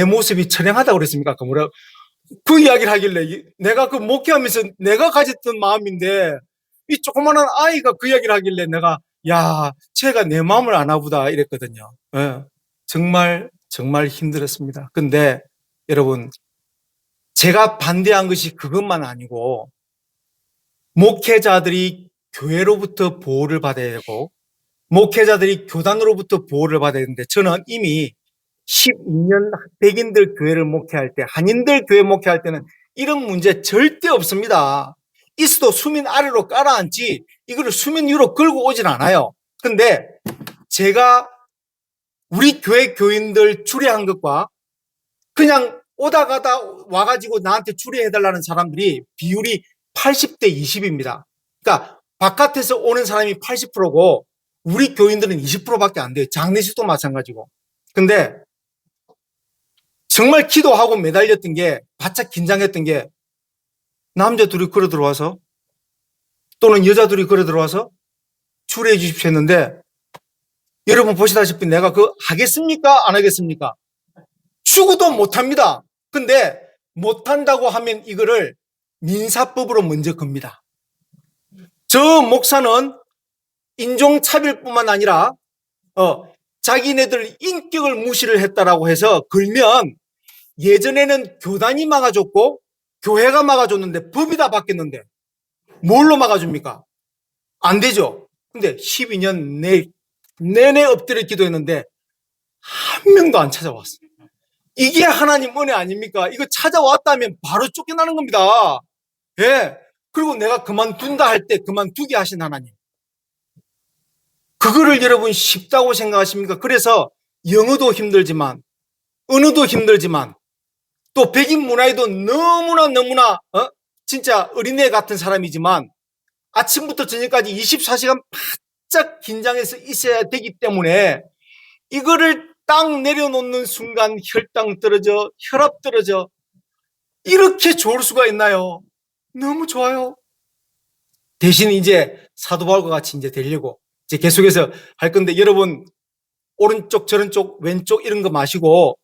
모습이 처량하다고 그랬습니까? 그 이야기를 하길래, 내가 그 목회하면서 내가 가졌던 마음인데 이 조그마한 아이가 그 이야기를 하길래 내가, 야, 쟤가 내 마음을 아나 보다 이랬거든요. 네. 정말 힘들었습니다. 근데 여러분, 제가 반대한 것이 그것만 아니고, 목회자들이 교회로부터 보호를 받아야 되고 목회자들이 교단으로부터 보호를 받아야 되는데, 저는 이미 12년 백인들 교회를 목회할 때, 한인들 교회 목회할 때는 이런 문제 절대 없습니다. 있어도 수면 아래로 깔아앉지 이거를 수면 위로 끌고 오진 않아요. 근데 제가 우리 교회 교인들 주례한 것과 그냥 오다 가다 와가지고 나한테 주례해달라는 사람들이 비율이 80대 20입니다. 그러니까 바깥에서 오는 사람이 80%고 우리 교인들은 20%밖에 안 돼요. 장례식도 마찬가지고. 근데 정말 기도하고 매달렸던 게, 바짝 긴장했던 게, 남자 둘이 걸어 들어와서 또는 여자 둘이 걸어 들어와서 주례해 주십시오 했는데, 여러분 보시다시피 내가 하겠습니까? 안 하겠습니까? 죽어도 못합니다. 근데 못한다고 하면 이거를 민사법으로 먼저 겁니다. 저 목사는 인종차별뿐만 아니라 자기네들 인격을 무시를 했다라고 해서 걸면, 예전에는 교단이 막아줬고 교회가 막아줬는데 법이 다 바뀌었는데 뭘로 막아줍니까? 안 되죠. 근데 12년 내내 엎드려 기도했는데 한 명도 안 찾아왔어요. 이게 하나님 은혜 아닙니까? 이거 찾아왔다면 바로 쫓겨나는 겁니다. 예. 그리고 내가 그만둔다 할 때 그만두게 하신 하나님. 그거를 여러분 쉽다고 생각하십니까? 그래서 영어도 힘들지만, 언어도 힘들지만, 또 백인 문화에도 너무나 진짜 어린애 같은 사람이지만 아침부터 저녁까지 24시간 바짝 긴장해서 있어야 되기 때문에 이거를 딱 내려놓는 순간 혈당 떨어져, 혈압 떨어져. 이렇게 좋을 수가 있나요? 너무 좋아요. 대신 이제 사도 바울과 같이 이제 되려고 이제 계속해서 할 건데, 여러분 오른쪽 저른쪽 왼쪽 이런 거 마시고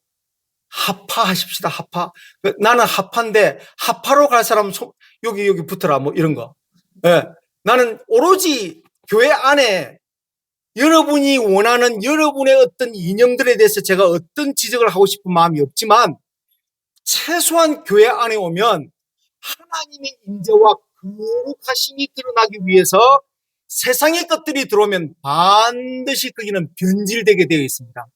합파하십시다. 합파. 나는 합파인데 합파로 갈 사람은 여기 붙어라 뭐 이런 거. 예. 나는 오로지 교회 안에 여러분이 원하는 여러분의 어떤 이념들에 대해서 제가 어떤 지적을 하고 싶은 마음이 없지만, 최소한 교회 안에 오면 하나님의 인재와 거룩하심이 드러나기 위해서 세상의 것들이 들어오면 반드시 거기는 변질되게 되어 있습니다.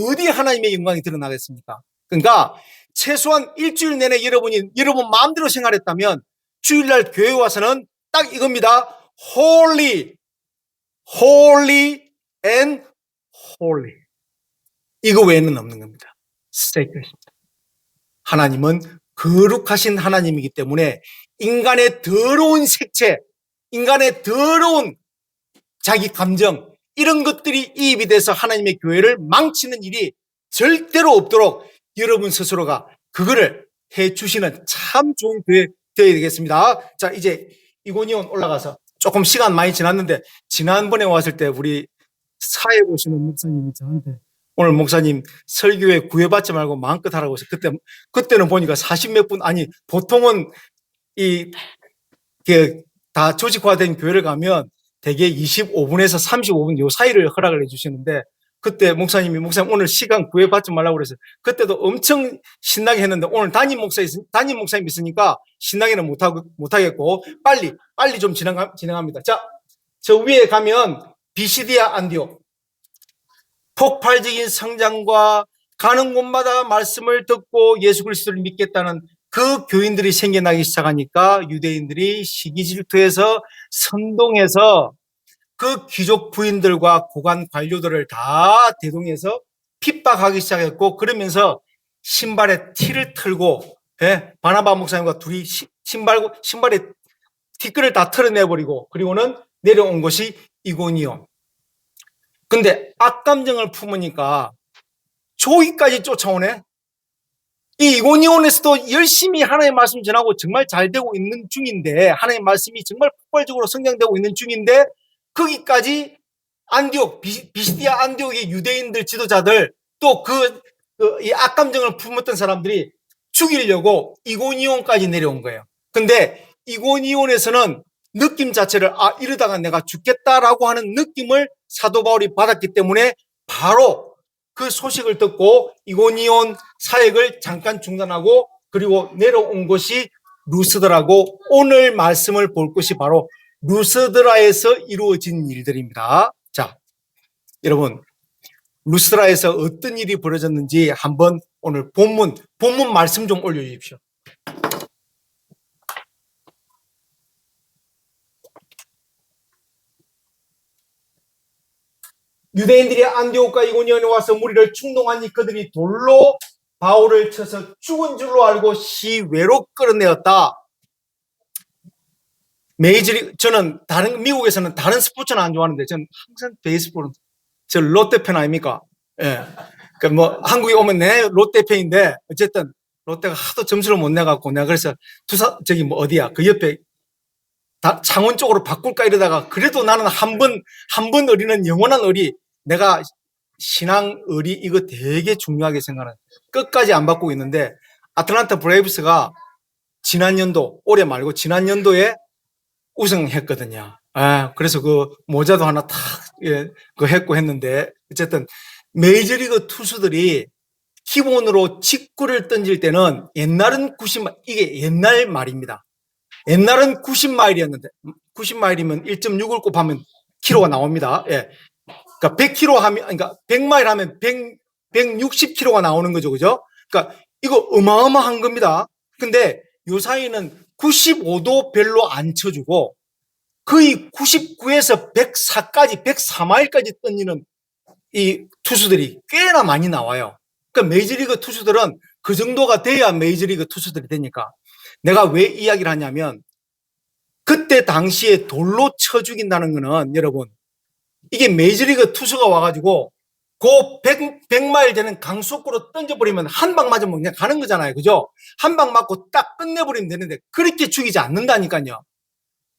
어디 하나님의 영광이 드러나겠습니까? 그러니까 최소한 일주일 내내 여러분 마음대로 생활했다면 주일날 교회 와서는 딱 이겁니다. Holy, holy and holy. 이거 외에는 없는 겁니다. sacred입니다. 하나님은 거룩하신 하나님이기 때문에 인간의 더러운 색채, 인간의 더러운 자기 감정, 이런 것들이 이입이 돼서 하나님의 교회를 망치는 일이 절대로 없도록 여러분 스스로가 그거를 해주시는 참 좋은 교회 되어야 되겠습니다. 자, 이제 이고니온 올라가서 조금 시간 많이 지났는데, 지난번에 왔을 때 우리 사회 보시는 목사님이 저한테 오늘 목사님 설교에 구애받지 말고 마음껏 하라고 해서 그때는 보니까 40몇 분, 아니 보통은 다 조직화된 교회를 가면 대개 25분에서 35분 요 사이를 허락을 해주시는데, 그때 목사님 오늘 시간 구애받지 말라고 그래서 그때도 엄청 신나게 했는데, 오늘 담임 목사님 있으니까 신나게는 못하겠고 빨리 좀 진행합니다. 자, 저 위에 가면 비시디아 안디옥, 폭발적인 성장과 가는 곳마다 말씀을 듣고 예수 그리스도를 믿겠다는 그 교인들이 생겨나기 시작하니까 유대인들이 시기질투해서 선동해서 그 귀족 부인들과 고관 관료들을 다 대동해서 핍박하기 시작했고, 그러면서 신발에 티를 털고, 바나바 목사님과 둘이 신발에 티끌을 다 털어내버리고, 그리고는 내려온 것이 이고니온. 근데 악감정을 품으니까 조기까지 쫓아오네. 이 이고니온에서도 열심히 하나님의 말씀 전하고 정말 잘 되고 있는 중인데, 하나님의 말씀이 정말 폭발적으로 성장되고 있는 중인데, 거기까지 안디옥, 비시디아 안디옥의 유대인들 지도자들, 또 이 악감정을 품었던 사람들이 죽이려고 이고니온까지 내려온 거예요. 근데 이고니온에서는 느낌 자체를 이러다가 내가 죽겠다라고 하는 느낌을 사도 바울이 받았기 때문에 바로 그 소식을 듣고 이고니온 사역을 잠깐 중단하고, 그리고 내려온 것이 루스드라고, 오늘 말씀을 볼 것이 바로 루스드라에서 이루어진 일들입니다. 자, 여러분, 루스드라에서 어떤 일이 벌어졌는지 한번 오늘 본문 말씀 좀 올려주십시오. 유대인들이 안디옥과 이고니온에 와서 무리를 충동하니 그들이 돌로 바울을 쳐서 죽은 줄로 알고 시외로 끌어내었다. 저는 미국에서는 다른 스포츠는 안 좋아하는데, 저는 항상 베이스볼은, 저 롯데 팬 아닙니까? 예. 한국에 오면 내 롯데 팬인데, 어쨌든 롯데가 하도 점수를 못 내갖고, 내가 그래서 어디야? 그 옆에 창원 쪽으로 바꿀까 이러다가, 그래도 나는 한 번 의리는 영원한 의리, 내가 신앙 의리 이거 되게 중요하게 생각하는, 끝까지 안 바꾸고 있는데, 아틀란타 브레이브스가 올해 말고 지난 연도에 우승했거든요. 그래서 그 모자도 하나 했고 했는데, 어쨌든 메이저리그 투수들이 기본으로 직구를 던질 때는, 옛날은 이게 옛날 말입니다. 옛날은 90마일이었는데 90마일이면 1.6을 곱하면 키로가 나옵니다. 예. 그러니까 100km 하면, 그러니까 100마일 하면 160km가 나오는 거죠. 그죠? 그러니까 이거 어마어마한 겁니다. 근데 요 사이는 95도 별로 안 쳐주고 거의 99에서 104까지 104마일까지 던지는 이 투수들이 꽤나 많이 나와요. 그러니까 메이저리그 투수들은 그 정도가 돼야 메이저리그 투수들이 되니까. 내가 왜 이야기를 하냐면, 그때 당시에 돌로 쳐 죽인다는 거는, 여러분, 이게 메이저리그 투수가 와가지고 그 100마일 되는 강속구로 던져버리면 한 방 맞으면 그냥 가는 거잖아요. 그죠? 한 방 맞고 딱 끝내버리면 되는데, 그렇게 죽이지 않는다니까요.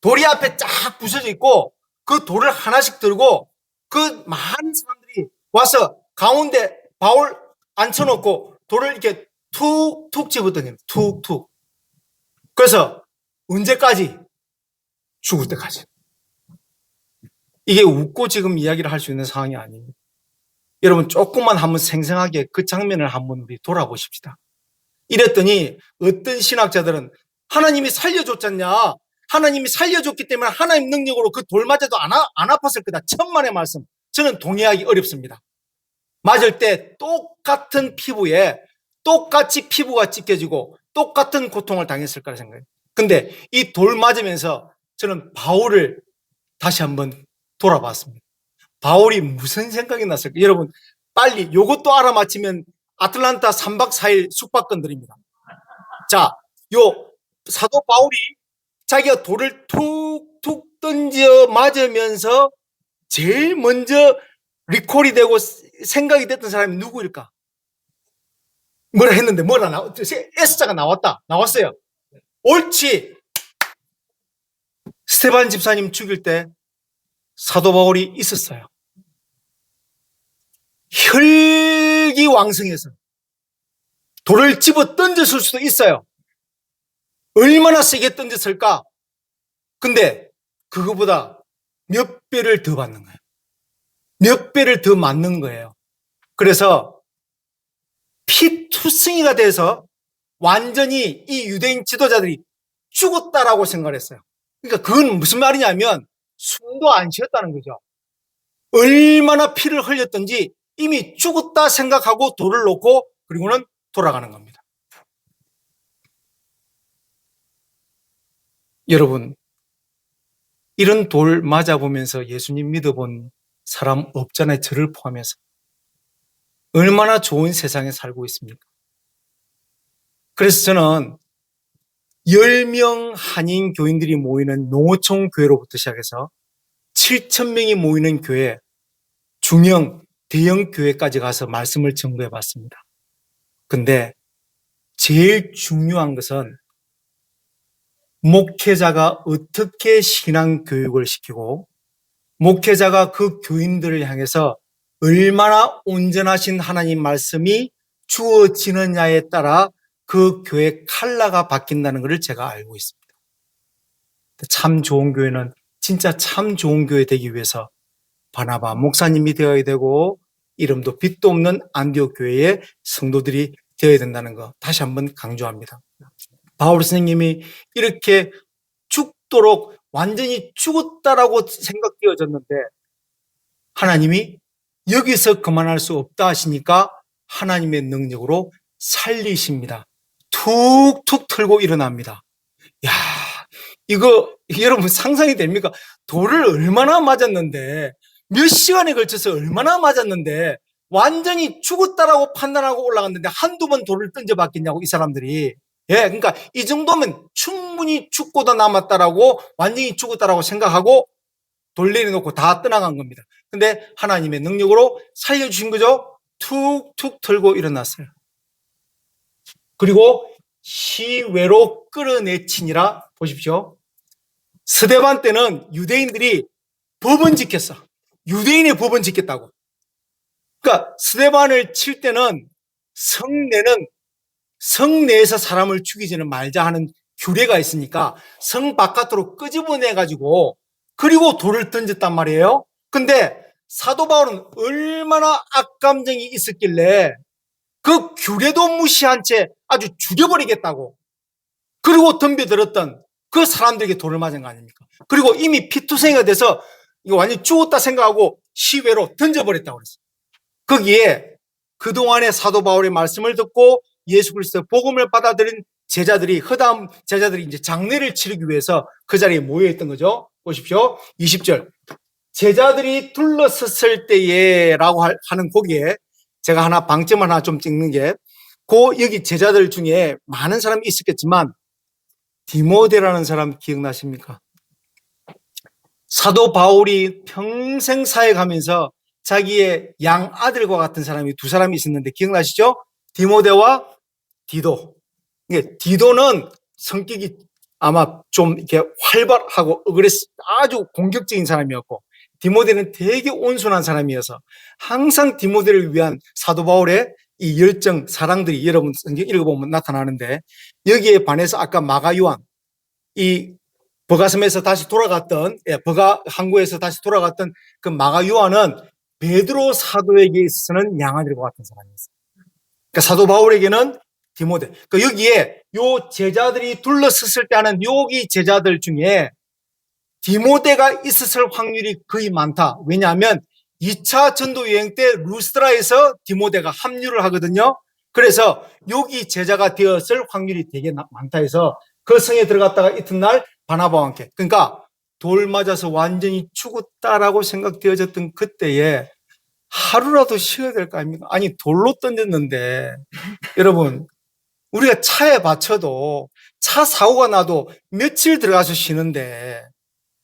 돌이 앞에 쫙 부서져 있고, 그 돌을 하나씩 들고 그 많은 사람들이 와서 가운데 바울 앉혀놓고 돌을 이렇게 툭툭 집어던져요. 툭툭. 그래서 언제까지? 죽을 때까지. 이게 웃고 지금 이야기를 할 수 있는 상황이 아니에요. 여러분, 조금만 한번 생생하게 그 장면을 한번 우리 돌아보십시다. 이랬더니 어떤 신학자들은 하나님이 살려줬잖냐, 하나님이 살려줬기 때문에 하나님 능력으로 그 돌 맞아도 안 아팠을 거다. 천만의 말씀. 저는 동의하기 어렵습니다. 맞을 때 똑같은 피부에 똑같이 피부가 찢겨지고 똑같은 고통을 당했을 거라 생각해요. 근데 이 돌 맞으면서 저는 바울을 다시 한번 돌아봤습니다. 바울이 무슨 생각이 났을까? 여러분, 빨리 요것도 알아맞히면 아틀란타 3박 4일 숙박권 드립니다. 자, 요 사도 바울이 자기가 돌을 툭툭 던져 맞으면서 제일 먼저 리콜이 되고 생각이 됐던 사람이 누구일까? 뭐라 했는데 뭐라 S자가 나왔어요. 옳지. 스테반 집사님 죽일 때 사도 바울이 있었어요. 혈기왕성해서 돌을 집어 던졌을 수도 있어요. 얼마나 세게 던졌을까? 근데 그거보다 몇 배를 더 받는 거예요. 몇 배를 더 맞는 거예요. 그래서 피투성이가 돼서 완전히 이 유대인 지도자들이 죽었다라고 생각을 했어요. 그러니까 그건 무슨 말이냐면 숨도 안 쉬었다는 거죠. 얼마나 피를 흘렸든지 이미 죽었다 생각하고 돌을 놓고 그리고는 돌아가는 겁니다. 여러분, 이런 돌 맞아보면서 예수님 믿어본 사람 없잖아요. 저를 포함해서. 얼마나 좋은 세상에 살고 있습니까? 그래서 저는 10명 한인 교인들이 모이는 농어촌 교회로부터 시작해서 7,000명이 모이는 교회, 중형, 대형 교회까지 가서 말씀을 전부해 봤습니다. 근데 제일 중요한 것은 목회자가 어떻게 신앙 교육을 시키고 목회자가 그 교인들을 향해서 얼마나 온전하신 하나님 말씀이 주어지느냐에 따라 그 교회 컬러가 바뀐다는 것을 제가 알고 있습니다. 참 좋은 교회는 진짜 참 좋은 교회 되기 위해서 바나바 목사님이 되어야 되고 이름도 빛도 없는 안디옥 교회의 성도들이 되어야 된다는 거 다시 한번 강조합니다. 바울 선생님이 이렇게 죽도록 완전히 죽었다라고 생각되어졌는데 하나님이 여기서 그만할 수 없다 하시니까 하나님의 능력으로 살리십니다. 툭툭 털고 일어납니다. 야, 이거 여러분 상상이 됩니까? 돌을 얼마나 맞았는데 몇 시간에 걸쳐서 얼마나 맞았는데 완전히 죽었다라고 판단하고 올라갔는데 한두 번 돌을 던져봤겠냐고 이 사람들이. 예, 그러니까 이 정도면 충분히 죽고도 남았다라고 완전히 죽었다라고 생각하고 돌 내려놓고 다 떠나간 겁니다. 근데 하나님의 능력으로 살려주신 거죠. 툭툭 털고 일어났어요. 그리고 시외로 끌어내치니라. 보십시오. 스데반 때는 유대인들이 법은 지켰어. 유대인의 법은 지켰다고. 그러니까 스데반을 칠 때는 성내에서 사람을 죽이지는 말자 하는 규례가 있으니까 성 바깥으로 끄집어내가지고 그리고 돌을 던졌단 말이에요. 근데 사도 바울은 얼마나 악감정이 있었길래 그 규례도 무시한 채 아주 죽여버리겠다고. 그리고 덤벼들었던 그 사람들에게 돌을 맞은 거 아닙니까? 그리고 이미 피투성이가 돼서 이거 완전히 죽었다 생각하고 시외로 던져버렸다고 그랬어요. 거기에 그동안의 사도 바울의 말씀을 듣고 예수 그리스도의 복음을 받아들인 제자들이, 허다한 제자들이 이제 장례를 치르기 위해서 그 자리에 모여있던 거죠. 보십시오. 20절. 제자들이 둘러섰을 때에 라고 하는 거기에 제가 하나 방점 하나 좀 찍는 게 여기 제자들 중에 많은 사람이 있었겠지만 디모데라는 사람 기억나십니까? 사도 바울이 평생 사역하면서 자기의 양아들과 같은 사람이 두 사람이 있었는데 기억나시죠? 디모데와 디도. 디도는 성격이 아마 좀 이렇게 활발하고 아주 공격적인 사람이었고 디모데는 되게 온순한 사람이어서 항상 디모데를 위한 사도 바울의 이 열정, 사랑들이 여러분 성경 읽어보면 나타나는데 여기에 반해서 아까 마가 요한, 이 버가섬에서 다시 돌아갔던, 버가 항구에서 다시 돌아갔던 그 마가 요한은 베드로 사도에게 있어서는 양아들과 같은 사람이었어요. 그러니까 사도 바울에게는 디모데. 그 여기에 요 제자들이 둘러섰을 때 하는 여기 제자들 중에 디모데가 있었을 확률이 거의 많다. 왜냐하면 2차 전도 여행 때 루스드라에서 디모데가 합류를 하거든요. 그래서 여기 제자가 되었을 확률이 되게 많다 해서 그 성에 들어갔다가 이튿날 바나바와 함께, 그러니까 돌 맞아서 완전히 죽었다라고 생각되어졌던 그때에 하루라도 쉬어야 될 거 아닙니까? 아니, 돌로 던졌는데 여러분, 우리가 차에 받쳐도 차 사고가 나도 며칠 들어가서 쉬는데,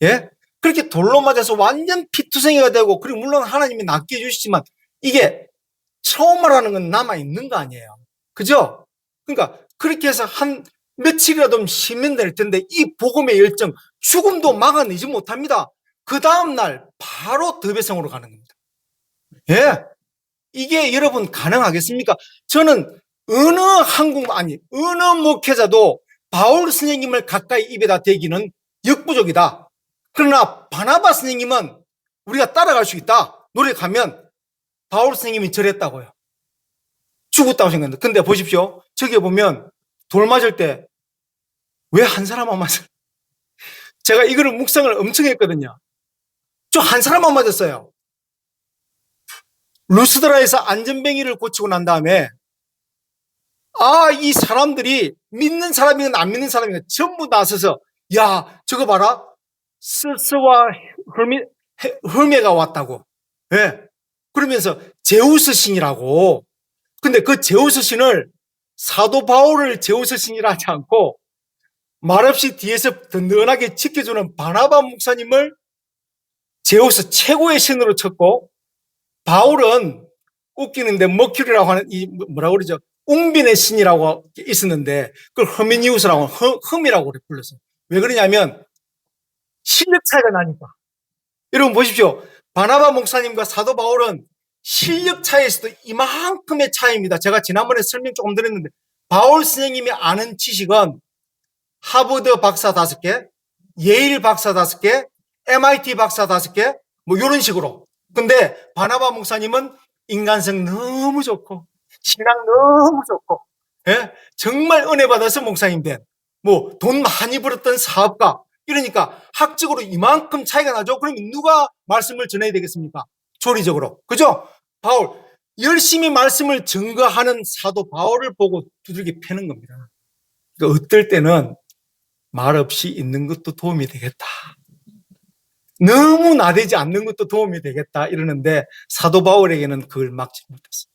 예? 그렇게 돌로 맞아서 완전 피투성이가 되고, 그리고 물론 하나님이 낫게 해주시지만 이게 트라우마라는 건 남아있는 거 아니에요. 그죠? 그러니까 그렇게 해서 한 며칠이라도 쉬면 될 텐데 이 복음의 열정, 죽음도 막아내지 못합니다. 그 다음날 바로 더베성으로 가는 겁니다. 예? 이게 여러분 가능하겠습니까? 저는 어느 어느 목회자도 바울 선생님을 가까이 입에다 대기는 역부족이다. 그러나 바나바 선생님은 우리가 따라갈 수 있다. 노력하면 바울 선생님이 저랬다고요. 죽었다고 생각합니다. 근데 보십시오. 저기 보면 돌 맞을 때 왜 한 사람만 맞아요? 제가 이거를 묵상을 엄청 했거든요. 저 한 사람만 맞았어요. 루스드라에서 안전뱅이를 고치고 난 다음에 이 사람들이 믿는 사람이건 안 믿는 사람이건 전부 나서서 야, 저거 봐라. 스스와 헐메가 왔다고. 예. 그러면서 제우스 신이라고. 근데 그 제우스 신을 사도 바울을 제우스 신이라 하지 않고 말없이 뒤에서 든든하게 지켜주는 바나바 목사님을 제우스 최고의 신으로 쳤고, 바울은 웃기는데 머큐리라고 하는 이 뭐라고 그러죠? 웅빈의 신이라고 있었는데 그걸 허미니우스라고 흠이라고 불렀어요. 왜 그러냐면 실력 차이가 나니까. 여러분 보십시오. 바나바 목사님과 사도 바울은 실력 차이에서도 이만큼의 차이입니다. 제가 지난번에 설명 조금 드렸는데 바울 선생님이 아는 지식은 하버드 박사 5개, 예일 박사 5개, MIT 박사 5개, 뭐 이런 식으로. 근데 바나바 목사님은 인간성 너무 좋고 신앙 너무 좋고, 예? 정말 은혜 받아서 목사님 된, 뭐 돈 많이 벌었던 사업가. 이러니까 학적으로 이만큼 차이가 나죠. 그러면 누가 말씀을 전해야 되겠습니까? 조리적으로. 그죠? 바울. 열심히 말씀을 증거하는 사도 바울을 보고 두들겨 패는 겁니다. 그러니까 어떨 때는 말 없이 있는 것도 도움이 되겠다. 너무 나대지 않는 것도 도움이 되겠다. 이러는데 사도 바울에게는 그걸 막지 못했어요.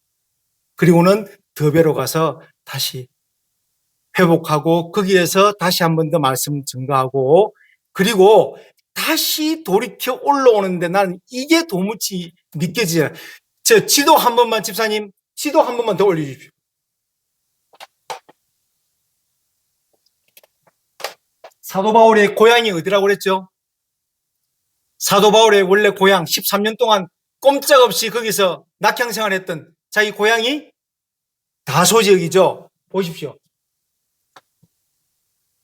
그리고는 더베로 가서 다시 회복하고 거기에서 다시 한 번 더 말씀 증거하고 그리고 다시 돌이켜 올라오는데 난 이게 도무지 믿겨지지 않아요. 저 지도 한 번만, 집사님, 지도 한 번만 더 올려주십시오. 사도 바울의 고향이 어디라고 그랬죠? 사도 바울의 원래 고향 13년 동안 꼼짝없이 거기서 낙향 생활했던 자기 고향이 다소 지역이죠. 보십시오.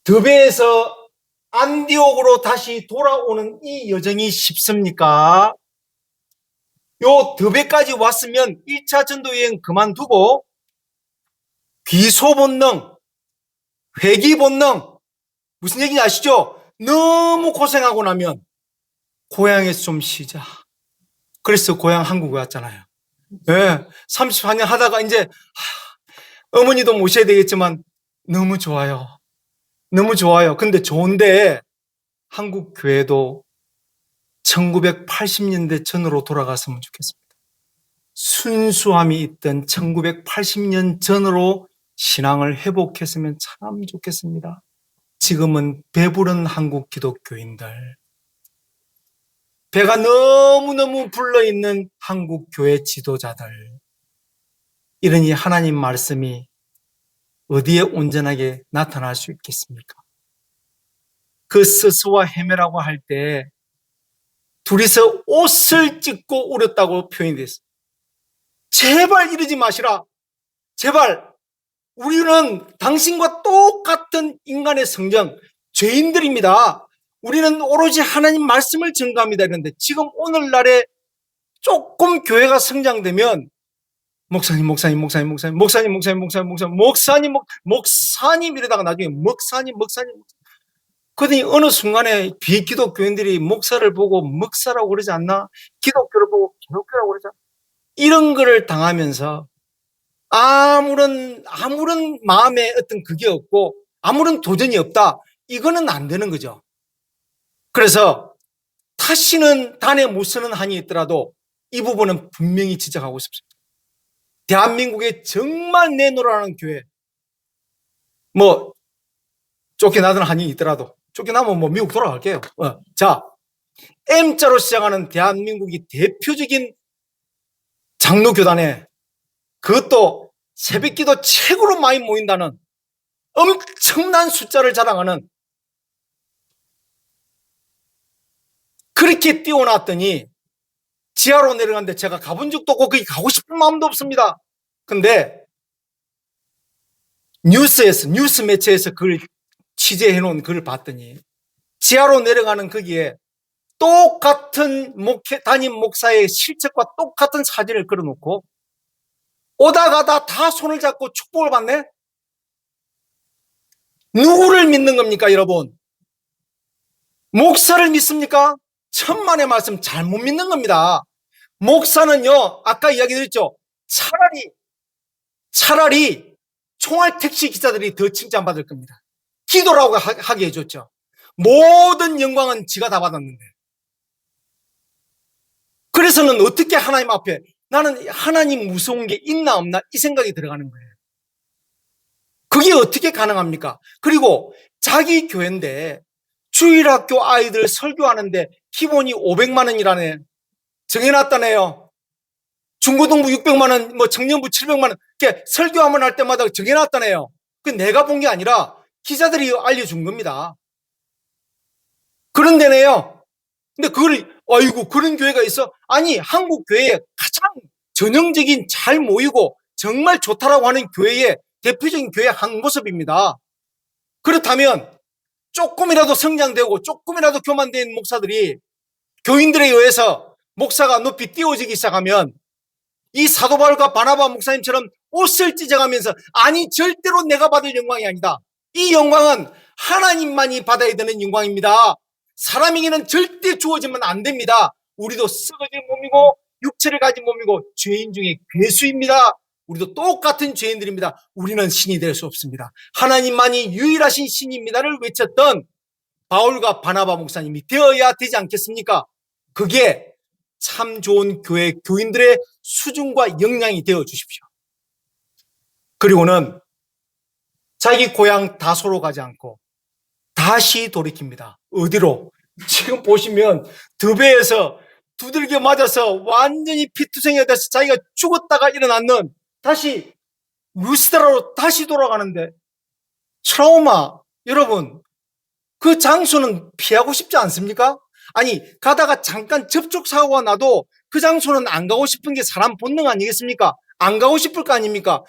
드베에서 안디옥으로 다시 돌아오는 이 여정이 쉽습니까? 요 드베까지 왔으면 1차 전도 여행 그만두고 귀소 본능, 회귀 본능, 무슨 얘기인지 아시죠? 너무 고생하고 나면 고향에서 좀 쉬자. 그래서 고향 한국에 왔잖아요. 네, 34년 하다가 이제 어머니도 모셔야 되겠지만 너무 좋아요. 너무 좋아요. 근데 좋은데 한국 교회도 1980년대 전으로 돌아갔으면 좋겠습니다. 순수함이 있던 1980년 전으로 신앙을 회복했으면 참 좋겠습니다. 지금은 배부른 한국 기독교인들, 배가 너무너무 불러있는 한국 교회 지도자들, 이러니 하나님 말씀이 어디에 온전하게 나타날 수 있겠습니까? 그 스스와 헤매라고 할 때 둘이서 옷을 찢고 울었다고 표현이 됐어요. 제발 이러지 마시라. 제발. 우리는 당신과 똑같은 인간의 성정, 죄인들입니다. 우리는 오로지 하나님 말씀을 증거합니다. 그런데 지금 오늘날에 조금 교회가 성장되면 목사님 이러다가 나중에 목사님. 그러더니 어느 순간에 비기독 교인들이 목사를 보고 목사라고 그러지 않나? 기독교를 보고 기독교라고 그러지 않나? 이런 거를 당하면서 아무런 마음에 어떤 그게 없고 아무런 도전이 없다. 이거는 안 되는 거죠. 그래서 다시는 단에 못 쓰는 한이 있더라도 이 부분은 분명히 지적하고 싶습니다. 대한민국에 정말 내놓으라는 교회, 뭐 쫓겨나던 한이 있더라도 쫓겨나면 뭐 미국 돌아갈게요. 자, M자로 시작하는 대한민국이 대표적인 장로교단에 그것도 새벽기도 최고로 많이 모인다는 엄청난 숫자를 자랑하는 그렇게 띄워놨더니 지하로 내려갔는데 제가 가본 적도 없고 거기 가고 싶은 마음도 없습니다. 근데 뉴스 매체에서 그걸 취재해 놓은 글을 봤더니 지하로 내려가는 거기에 똑같은 담임 목사의 실책과 똑같은 사진을 걸어놓고 오다 가다 다 손을 잡고 축복을 받네? 누구를 믿는 겁니까, 여러분? 목사를 믿습니까? 천만의 말씀 잘못 믿는 겁니다. 목사는요, 아까 이야기 드렸죠. 차라리 총알 택시 기사들이 더 칭찬받을 겁니다. 기도라고 하게 해줬죠. 모든 영광은 지가 다 받았는데. 그래서는 어떻게 하나님 앞에 나는 하나님 무서운 게 있나 없나 이 생각이 들어가는 거예요. 그게 어떻게 가능합니까? 그리고 자기 교회인데 주일학교 아이들 설교하는데 기본이 500만 원이라네. 정해놨다네요. 중고등부 600만 원, 뭐 청년부 700만 원. 설교 한번 할 때마다 정해놨다네요. 그 내가 본 게 아니라 기자들이 알려준 겁니다. 그런데네요. 근데 아이고, 그런 교회가 있어? 아니, 한국 교회에 가장 전형적인 잘 모이고 정말 좋다라고 하는 교회의 대표적인 교회 한 모습입니다. 그렇다면 조금이라도 성장되고 조금이라도 교만된 목사들이 교인들에 의해서 목사가 높이 띄워지기 시작하면 이 사도 바울과 바나바 목사님처럼 옷을 찢어가면서 아니 절대로 내가 받을 영광이 아니다. 이 영광은 하나님만이 받아야 되는 영광입니다. 사람에게는 절대 주어지면 안 됩니다. 우리도 썩어질 몸이고 육체를 가진 몸이고 죄인 중에 괴수입니다. 우리도 똑같은 죄인들입니다. 우리는 신이 될 수 없습니다. 하나님만이 유일하신 신입니다를 외쳤던 바울과 바나바 목사님이 되어야 되지 않겠습니까? 그게 참 좋은 교회 교인들의 수준과 역량이 되어 주십시오. 그리고는 자기 고향 다소로 가지 않고 다시 돌이킵니다. 어디로? 지금 보시면 드베에서 두들겨 맞아서 완전히 피투성이가 돼서 자기가 죽었다가 일어났는 다시 루스드라로 다시 돌아가는데 트라우마, 여러분 그 장소는 피하고 싶지 않습니까? 아니 가다가 잠깐 접촉사고가 나도 그 장소는 안 가고 싶은 게 사람 본능 아니겠습니까? 안 가고 싶을 거 아닙니까?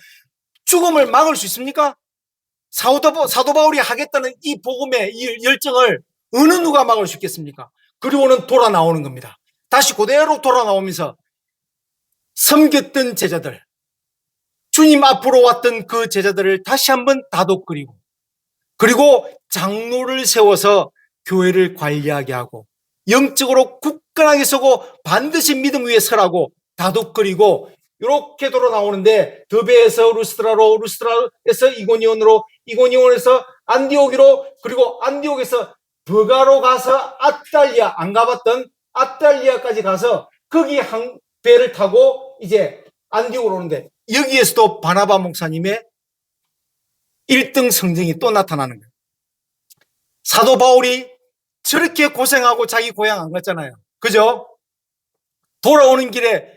죽음을 막을 수 있습니까? 사도 바울이 하겠다는 이 복음의 이 열정을 어느 누가 막을 수 있겠습니까? 그리고는 돌아 나오는 겁니다. 다시 그대로 돌아 나오면서 섬겼던 제자들, 주님 앞으로 왔던 그 제자들을 다시 한번 다독거리고 그리고 장로를 세워서 교회를 관리하게 하고 영적으로 굳건하게 서고 반드시 믿음 위에 서라고 다독거리고 이렇게 돌아 나오는데 드베에서 루스드라로, 루스드라에서 이고니온으로, 이고니온에서 안디옥으로, 그리고 안디옥에서 버가로 가서 아탈리아, 안 가봤던 아탈리아까지 가서 거기 한 배를 타고 이제 안디옥으로 오는데 여기에서도 바나바 목사님의 1등 성정이 또 나타나는 거예요. 사도 바울이 저렇게 고생하고 자기 고향 안 갔잖아요. 그죠? 돌아오는 길에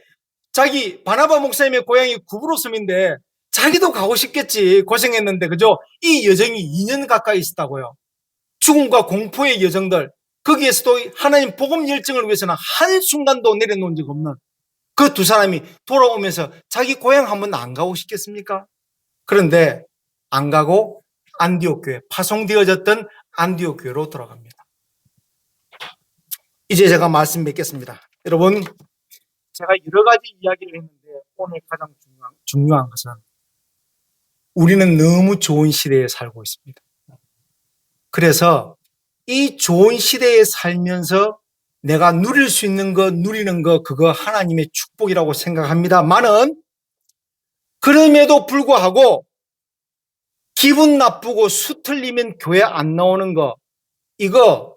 자기 바나바 목사님의 고향이 구브로섬인데 자기도 가고 싶겠지. 고생했는데 그죠? 이 여정이 2년 가까이 있었다고요. 죽음과 공포의 여정들 거기에서도 하나님 복음 열정을 위해서는 한순간도 내려놓은 적 없는 그 두 사람이 돌아오면서 자기 고향 한번 안 가고 싶겠습니까? 그런데 안 가고 안디옥 교회, 파송되어졌던 안디옥 교회로 돌아갑니다. 이제 제가 말씀 맺겠습니다. 여러분, 제가 여러 가지 이야기를 했는데 오늘 가장 중요한 것은 우리는 너무 좋은 시대에 살고 있습니다. 그래서 이 좋은 시대에 살면서 내가 누릴 수 있는 거, 누리는 거, 그거 하나님의 축복이라고 생각합니다만은 그럼에도 불구하고 기분 나쁘고 수틀리면 교회 안 나오는 거, 이거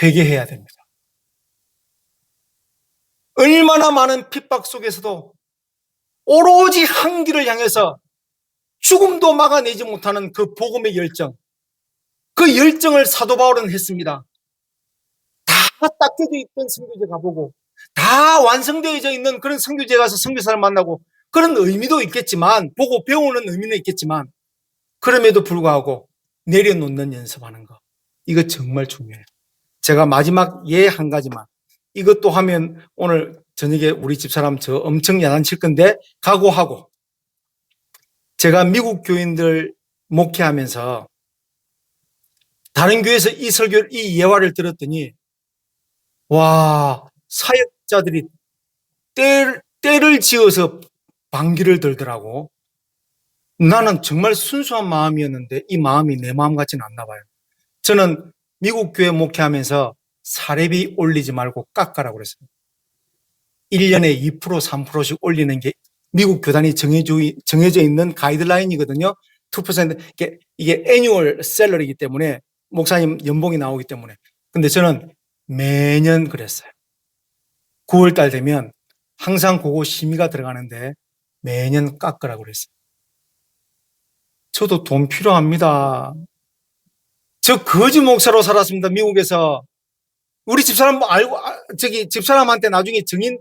회개해야 됩니다. 얼마나 많은 핍박 속에서도 오로지 한 길을 향해서 죽음도 막아내지 못하는 그 복음의 열정, 그 열정을 사도 바울은 했습니다. 다 닦여져 있던 선교제 가보고 다 완성되어져 있는 그런 선교제 가서 선교사를 만나고 그런 의미도 있겠지만, 보고 배우는 의미는 있겠지만, 그럼에도 불구하고 내려놓는 연습하는 거, 이거 정말 중요해요. 제가 마지막 예 한 가지만, 이것도 하면 오늘 저녁에 우리 집사람 저 엄청 야단칠 건데 각오하고, 제가 미국 교인들 목회하면서 다른 교회에서 이 설교, 이 예화를 들었더니 와, 사역자들이 때를 지어서 반기를 들더라고. 나는 정말 순수한 마음이었는데 이 마음이 내 마음 같지는 않나 봐요. 저는 미국 교회 목회하면서 사례비 올리지 말고 깎아라고 그랬어요. 1년에 2%, 3%씩 올리는 게 미국 교단이 정해져 있는 가이드라인이거든요. 2%, 이게 애뉴얼 셀러리이기 때문에 목사님 연봉이 나오기 때문에. 근데 저는 매년 그랬어요. 9월 달 되면 항상 그거 심의가 들어가는데 매년 깎으라고 그랬어요. 저도 돈 필요합니다. 저 거지 목사로 살았습니다. 미국에서. 우리 집사람 알고, 집사람한테 나중에 증인,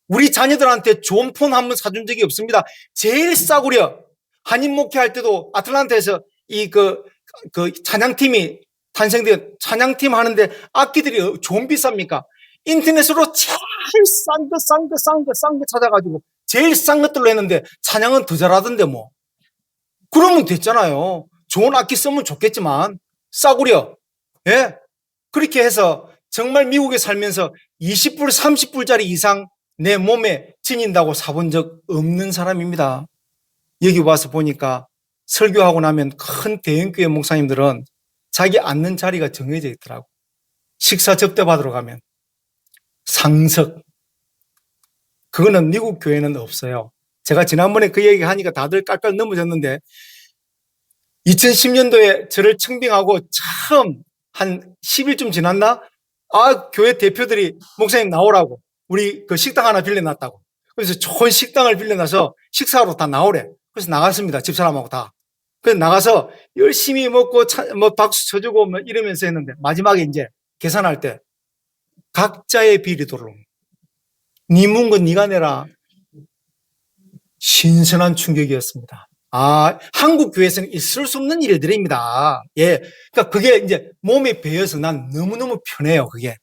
우리 자녀들한테 좋은 폰 한 번 사준 적이 없습니다. 제일 싸구려. 한인 목회할 때도 아틀란타에서 찬양팀이 탄생되어 찬양팀 하는데 악기들이 좀 비쌉니까? 인터넷으로 제일 싼 거 찾아가지고 제일 싼 것들로 했는데 찬양은 더 잘하던데 뭐. 그러면 됐잖아요. 좋은 악기 쓰면 좋겠지만 싸구려. 예? 그렇게 해서 정말 미국에 살면서 20불, 30불짜리 이상 내 몸에 지닌다고 사본 적 없는 사람입니다. 여기 와서 보니까 설교하고 나면 큰 대형교회 목사님들은 자기 앉는 자리가 정해져 있더라고. 식사 접대 받으러 가면 상석. 그거는 미국 교회는 없어요. 제가 지난번에 그 얘기 하니까 다들 깔깔 넘어졌는데 2010년도에 저를 청빙하고 처음 한 10일쯤 지났나? 교회 대표들이 목사님 나오라고. 우리 그 식당 하나 빌려놨다고. 그래서 좋은 식당을 빌려놔서 식사하러 다 나오래. 그래서 나갔습니다. 집사람하고 다. 그래서 나가서 열심히 먹고 박수 쳐주고 이러면서 했는데 마지막에 이제 계산할 때 각자의 비리 도록. 네 묵은 네가 내라. 신선한 충격이었습니다. 한국 교회에서는 있을 수 없는 일들입니다. 예. 그러니까 그게 이제 몸에 배어서 난 너무너무 편해요, 그게.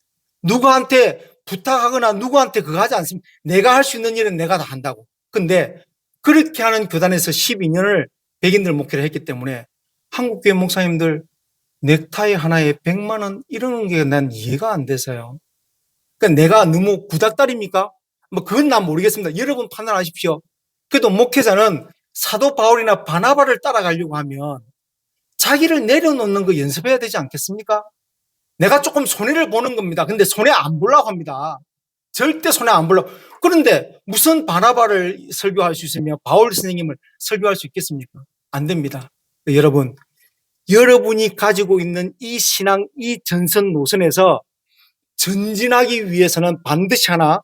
누구한테 부탁하거나 누구한테 그거 하지 않습니다. 내가 할 수 있는 일은 내가 다 한다고. 근데 그렇게 하는 교단에서 12년을 백인들 목회를 했기 때문에 한국 교회 목사님들 넥타이 하나에 100만 원 이러는 게 난 이해가 안 돼서요. 그러니까 내가 너무 구닥다리입니까? 그건 난 모르겠습니다. 여러분 판단하십시오. 그래도 목회자는 사도 바울이나 바나바를 따라가려고 하면 자기를 내려놓는 거 연습해야 되지 않겠습니까? 내가 조금 손해를 보는 겁니다. 근데 손해 안 보려고 합니다. 절대 손해 안 보려고. 그런데 무슨 바나바를 설교할 수 있으며 바울 선생님을 설교할 수 있겠습니까? 안 됩니다. 여러분, 여러분이 가지고 있는 이 신앙, 이 전선 노선에서 전진하기 위해서는 반드시 하나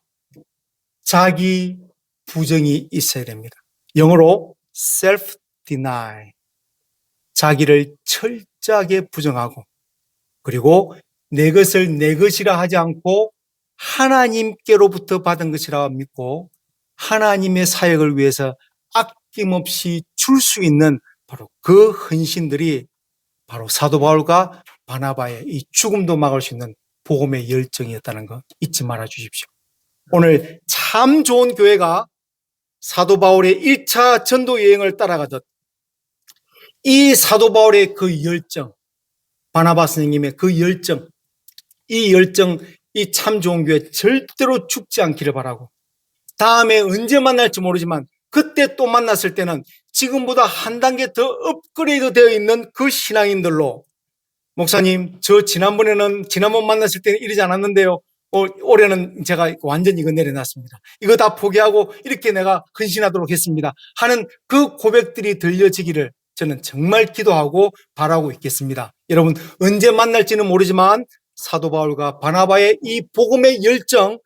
자기 부정이 있어야 됩니다. 영어로 self-deny. 자기를 철저하게 부정하고 그리고 내 것을 내 것이라 하지 않고 하나님께로부터 받은 것이라 믿고 하나님의 사역을 위해서 아낌없이 줄 수 있는 바로 그 헌신들이 바로 사도 바울과 바나바의 이 죽음도 막을 수 있는 복음의 열정이었다는 거 잊지 말아 주십시오. 오늘 참 좋은 교회가 사도 바울의 1차 전도 여행을 따라가듯 이 사도 바울의 그 열정, 바나바 선생님의 그 열정, 이 참 좋은 교회 절대로 죽지 않기를 바라고 다음에 언제 만날지 모르지만 그때 또 만났을 때는 지금보다 한 단계 더 업그레이드 되어 있는 그 신앙인들로, 목사님, 저 지난번 만났을 때는 이러지 않았는데요. 올해는 제가 완전히 이거 내려놨습니다. 이거 다 포기하고 이렇게 내가 헌신하도록 했습니다. 하는 그 고백들이 들려지기를 저는 정말 기도하고 바라고 있겠습니다. 여러분, 언제 만날지는 모르지만 사도 바울과 바나바의 이 복음의 열정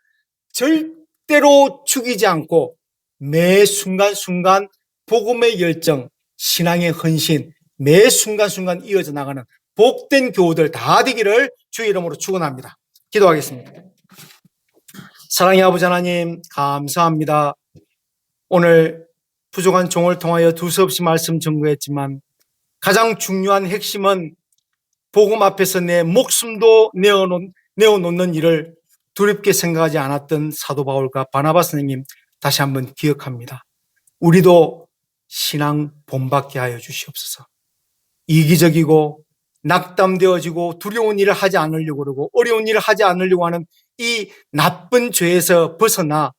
절대로 죽이지 않고 매 순간순간 복음의 열정, 신앙의 헌신, 매 순간순간 이어져 나가는 복된 교우들 다 되기를 주의 이름으로 축원합니다. 기도하겠습니다. 사랑의 아버지 하나님, 감사합니다. 오늘 부족한 종을 통하여 두서없이 말씀 전거했지만 가장 중요한 핵심은 복음 앞에서 내 목숨도 내어놓는 일을 두렵게 생각하지 않았던 사도 바울과 바나바 선생님 다시 한번 기억합니다. 우리도 신앙 본받게 하여 주시옵소서. 이기적이고 낙담되어지고 두려운 일을 하지 않으려고 그러고 어려운 일을 하지 않으려고 하는 이 나쁜 죄에서 벗어나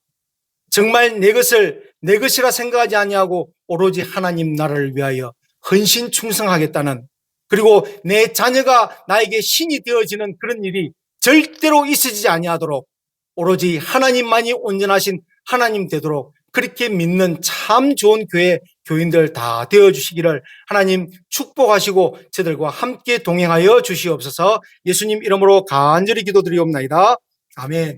정말 내 것이라 생각하지 아니하고 오로지 하나님 나라를 위하여 헌신 충성하겠다는, 그리고 내 자녀가 나에게 신이 되어지는 그런 일이 절대로 있어지지 아니하도록 오로지 하나님만이 온전하신 하나님 되도록 그렇게 믿는 참 좋은 교인들 다 되어주시기를 하나님 축복하시고 저들과 함께 동행하여 주시옵소서. 예수님 이름으로 간절히 기도드리옵나이다. 아멘.